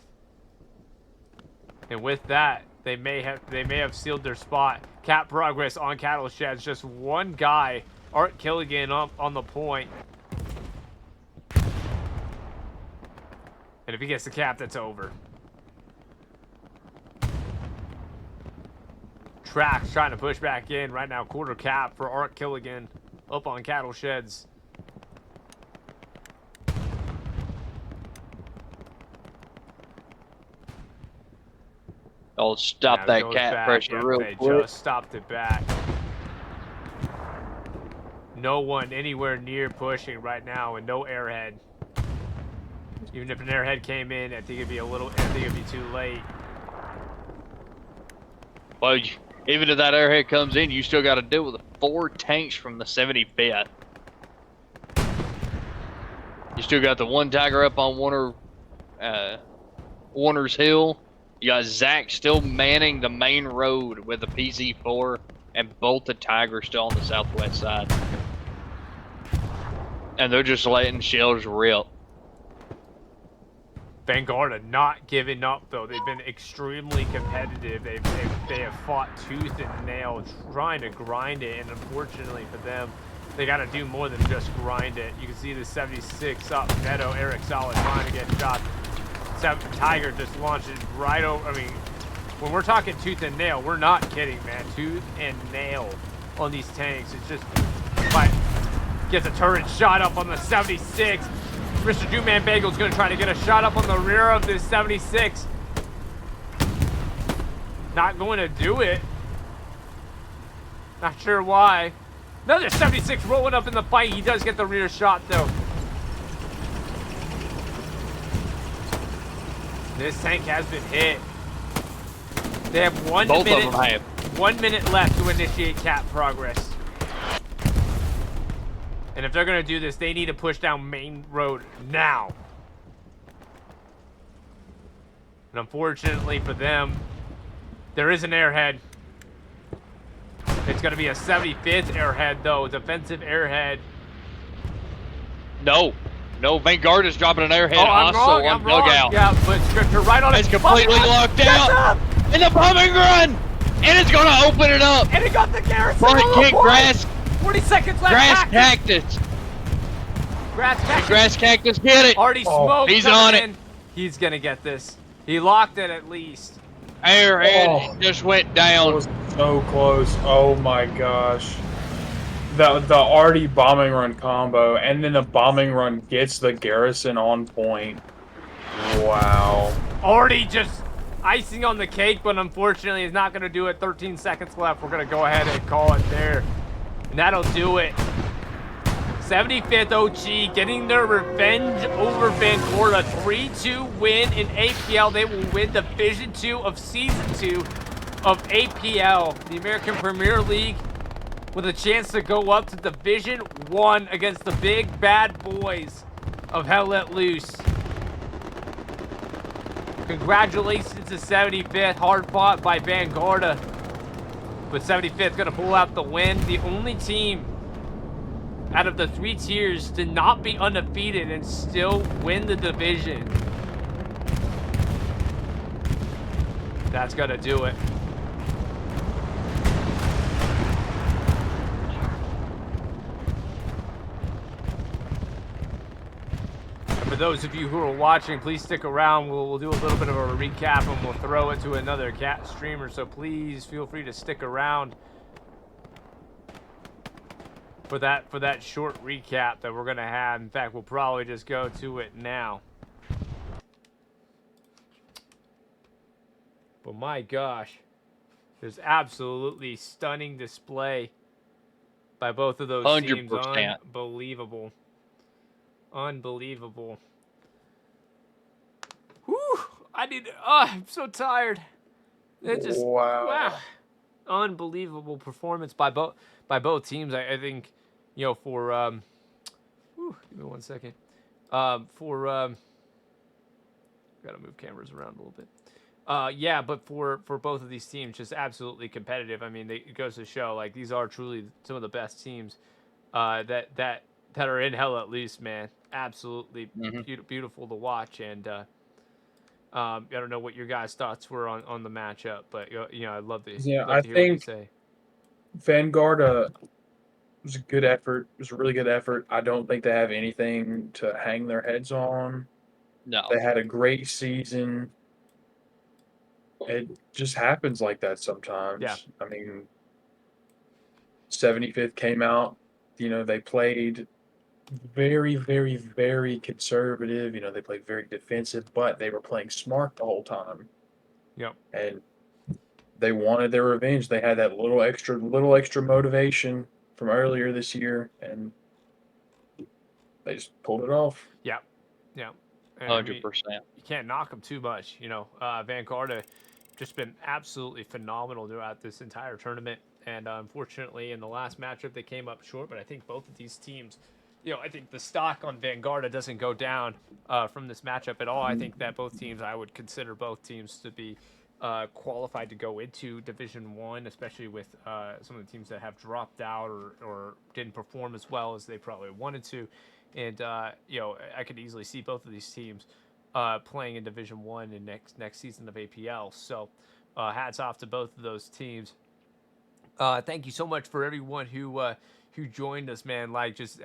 And with that, they may have sealed their spot. Cap progress on cattle sheds. Just one guy, Art Killigan, up on the point. And if he gets the cap, that's over. Tracks trying to push back in right now. Quarter cap for Art Killigan up on cattle sheds. I'll stop that cap pressure real quick. Just stopped it back. No one anywhere near pushing right now, and no airhead. Even if an airhead came in, I think it'd be too late. Well, even if that airhead comes in, you still got to deal with 4 tanks from the 75th. You still got the 1 Tiger up on Warner's Hill. You got Zach still manning the main road with the PZ4, and both the Tigers still on the southwest side. And they're just letting shells rip. Vanguarda not giving up though. They've been extremely competitive. They have fought tooth and nail trying to grind it, and unfortunately for them, they got to do more than just grind it. You can see the 76 up. Neto, Eric Solid trying to get shot. Tiger just launched it right over. I mean, when we're talking tooth and nail, we're not kidding, man. Tooth and nail on these tanks. It's just gets a turret shot up on the 76. Mr. Jewman Bagel's going to try to get a shot up on the rear of this 76. Not going to do it. Not sure why. Another 76 rolling up in the fight. He does get the rear shot, though. This tank has been hit. They have 1 Both minute. Of them have. 1 minute left to initiate cap progress. And if they're going to do this, they need to push down main road now. And unfortunately for them, there is an airhead. It's going to be a 75th airhead, though. Defensive airhead. No, Vanguarda's dropping an airhead I'm also wrong, on dugout. Yeah, but Scripture right on it. It's completely locked out. And the bombing run! And it's going to open it up. And it got the garrison. Front kick, grass. 40 seconds left. Grass cactus. Grass cactus. Grass cactus, get it. Already smoked. He's on in. it. He's going to get this. He locked it at least. Airhead just went That down. was so close. Oh my gosh. The Artie bombing run combo, and then the bombing run gets the garrison on point. Wow. Already just icing on the cake, but unfortunately he's not going to do it. 13 seconds left. We're going to go ahead and call it there. And that'll do it. 75th OG getting their revenge over Vanguarda. 3-2 win in APL. They will win Division 2 of Season 2 of APL, the American Premier League, with a chance to go up to Division 1 against the big bad boys of Hell Let Loose. Congratulations to 75th, hard fought by Vanguarda. But 75th gonna pull out the win. The only team out of the 3 tiers to not be undefeated and still win the division. That's gonna do it. For those of you who are watching, please stick around. We'll do a little bit of a recap and we'll throw it to another cat streamer. So please feel free to stick around for that short recap that we're gonna have. In fact, we'll probably just go to it now. But my gosh, there's absolutely stunning display by both of those 100%. teams. Unbelievable. Unbelievable. Whew! I'm so tired. It's just wow. Unbelievable performance by both teams. I think, you know, for give me 1 second. Gotta move cameras around a little bit. Yeah, but for both of these teams, just absolutely competitive. I mean, it goes to show, like, these are truly some of the best teams that are in Hell Let Loose, man. Absolutely beautiful to watch. And I don't know what your guys' thoughts were on the matchup, but you know, I'd love to hear what you say. Vanguarda was a good effort. It was a really good effort. I don't think they have anything to hang their heads on. No. They had a great season. It just happens like that sometimes. Yeah. I mean, 75th came out. You know, they played very, very, very conservative. You know, they played very defensive, but they were playing smart the whole time. Yep. And they wanted their revenge. They had that little extra motivation from earlier this year, and they just pulled it off. Yeah. Yeah. 100%. You can't knock them too much. You know, Vanguarda just been absolutely phenomenal throughout this entire tournament. And unfortunately, in the last matchup, they came up short. But I think both of these teams, you know, I think the stock on Vanguarda doesn't go down from this matchup at all. I think that both teams, I would consider both teams to be qualified to go into Division 1, especially with some of the teams that have dropped out or didn't perform as well as they probably wanted to. And, you know, I could easily see both of these teams playing in Division 1 in next season of APL. So hats off to both of those teams. Thank you so much for everyone who joined us, man. Like, just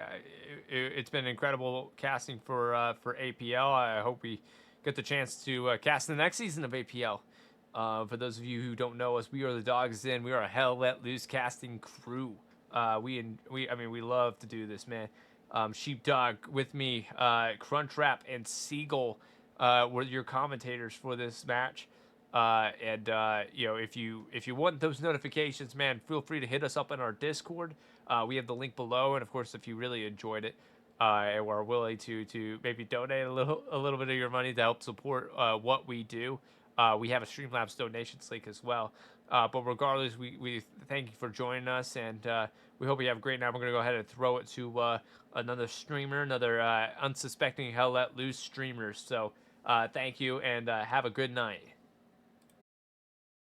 it's been incredible casting for APL. I hope we get the chance to cast the next season of APL. For those of you who don't know us, we are the Dogs In. We are a Hell Let Loose casting crew. We love to do this, man. Sheepdog with me, Crunchwrap and Seagull were your commentators for this match. You know, if you want those notifications, man, feel free to hit us up in our Discord. We have the link below, and of course, if you really enjoyed it, and are willing to maybe donate a little bit of your money to help support what we do, we have a Streamlabs donations link as well. But regardless, we thank you for joining us, and we hope you have a great night. We're gonna go ahead and throw it to another streamer, another unsuspecting Hell Let Loose streamer. So thank you, and have a good night.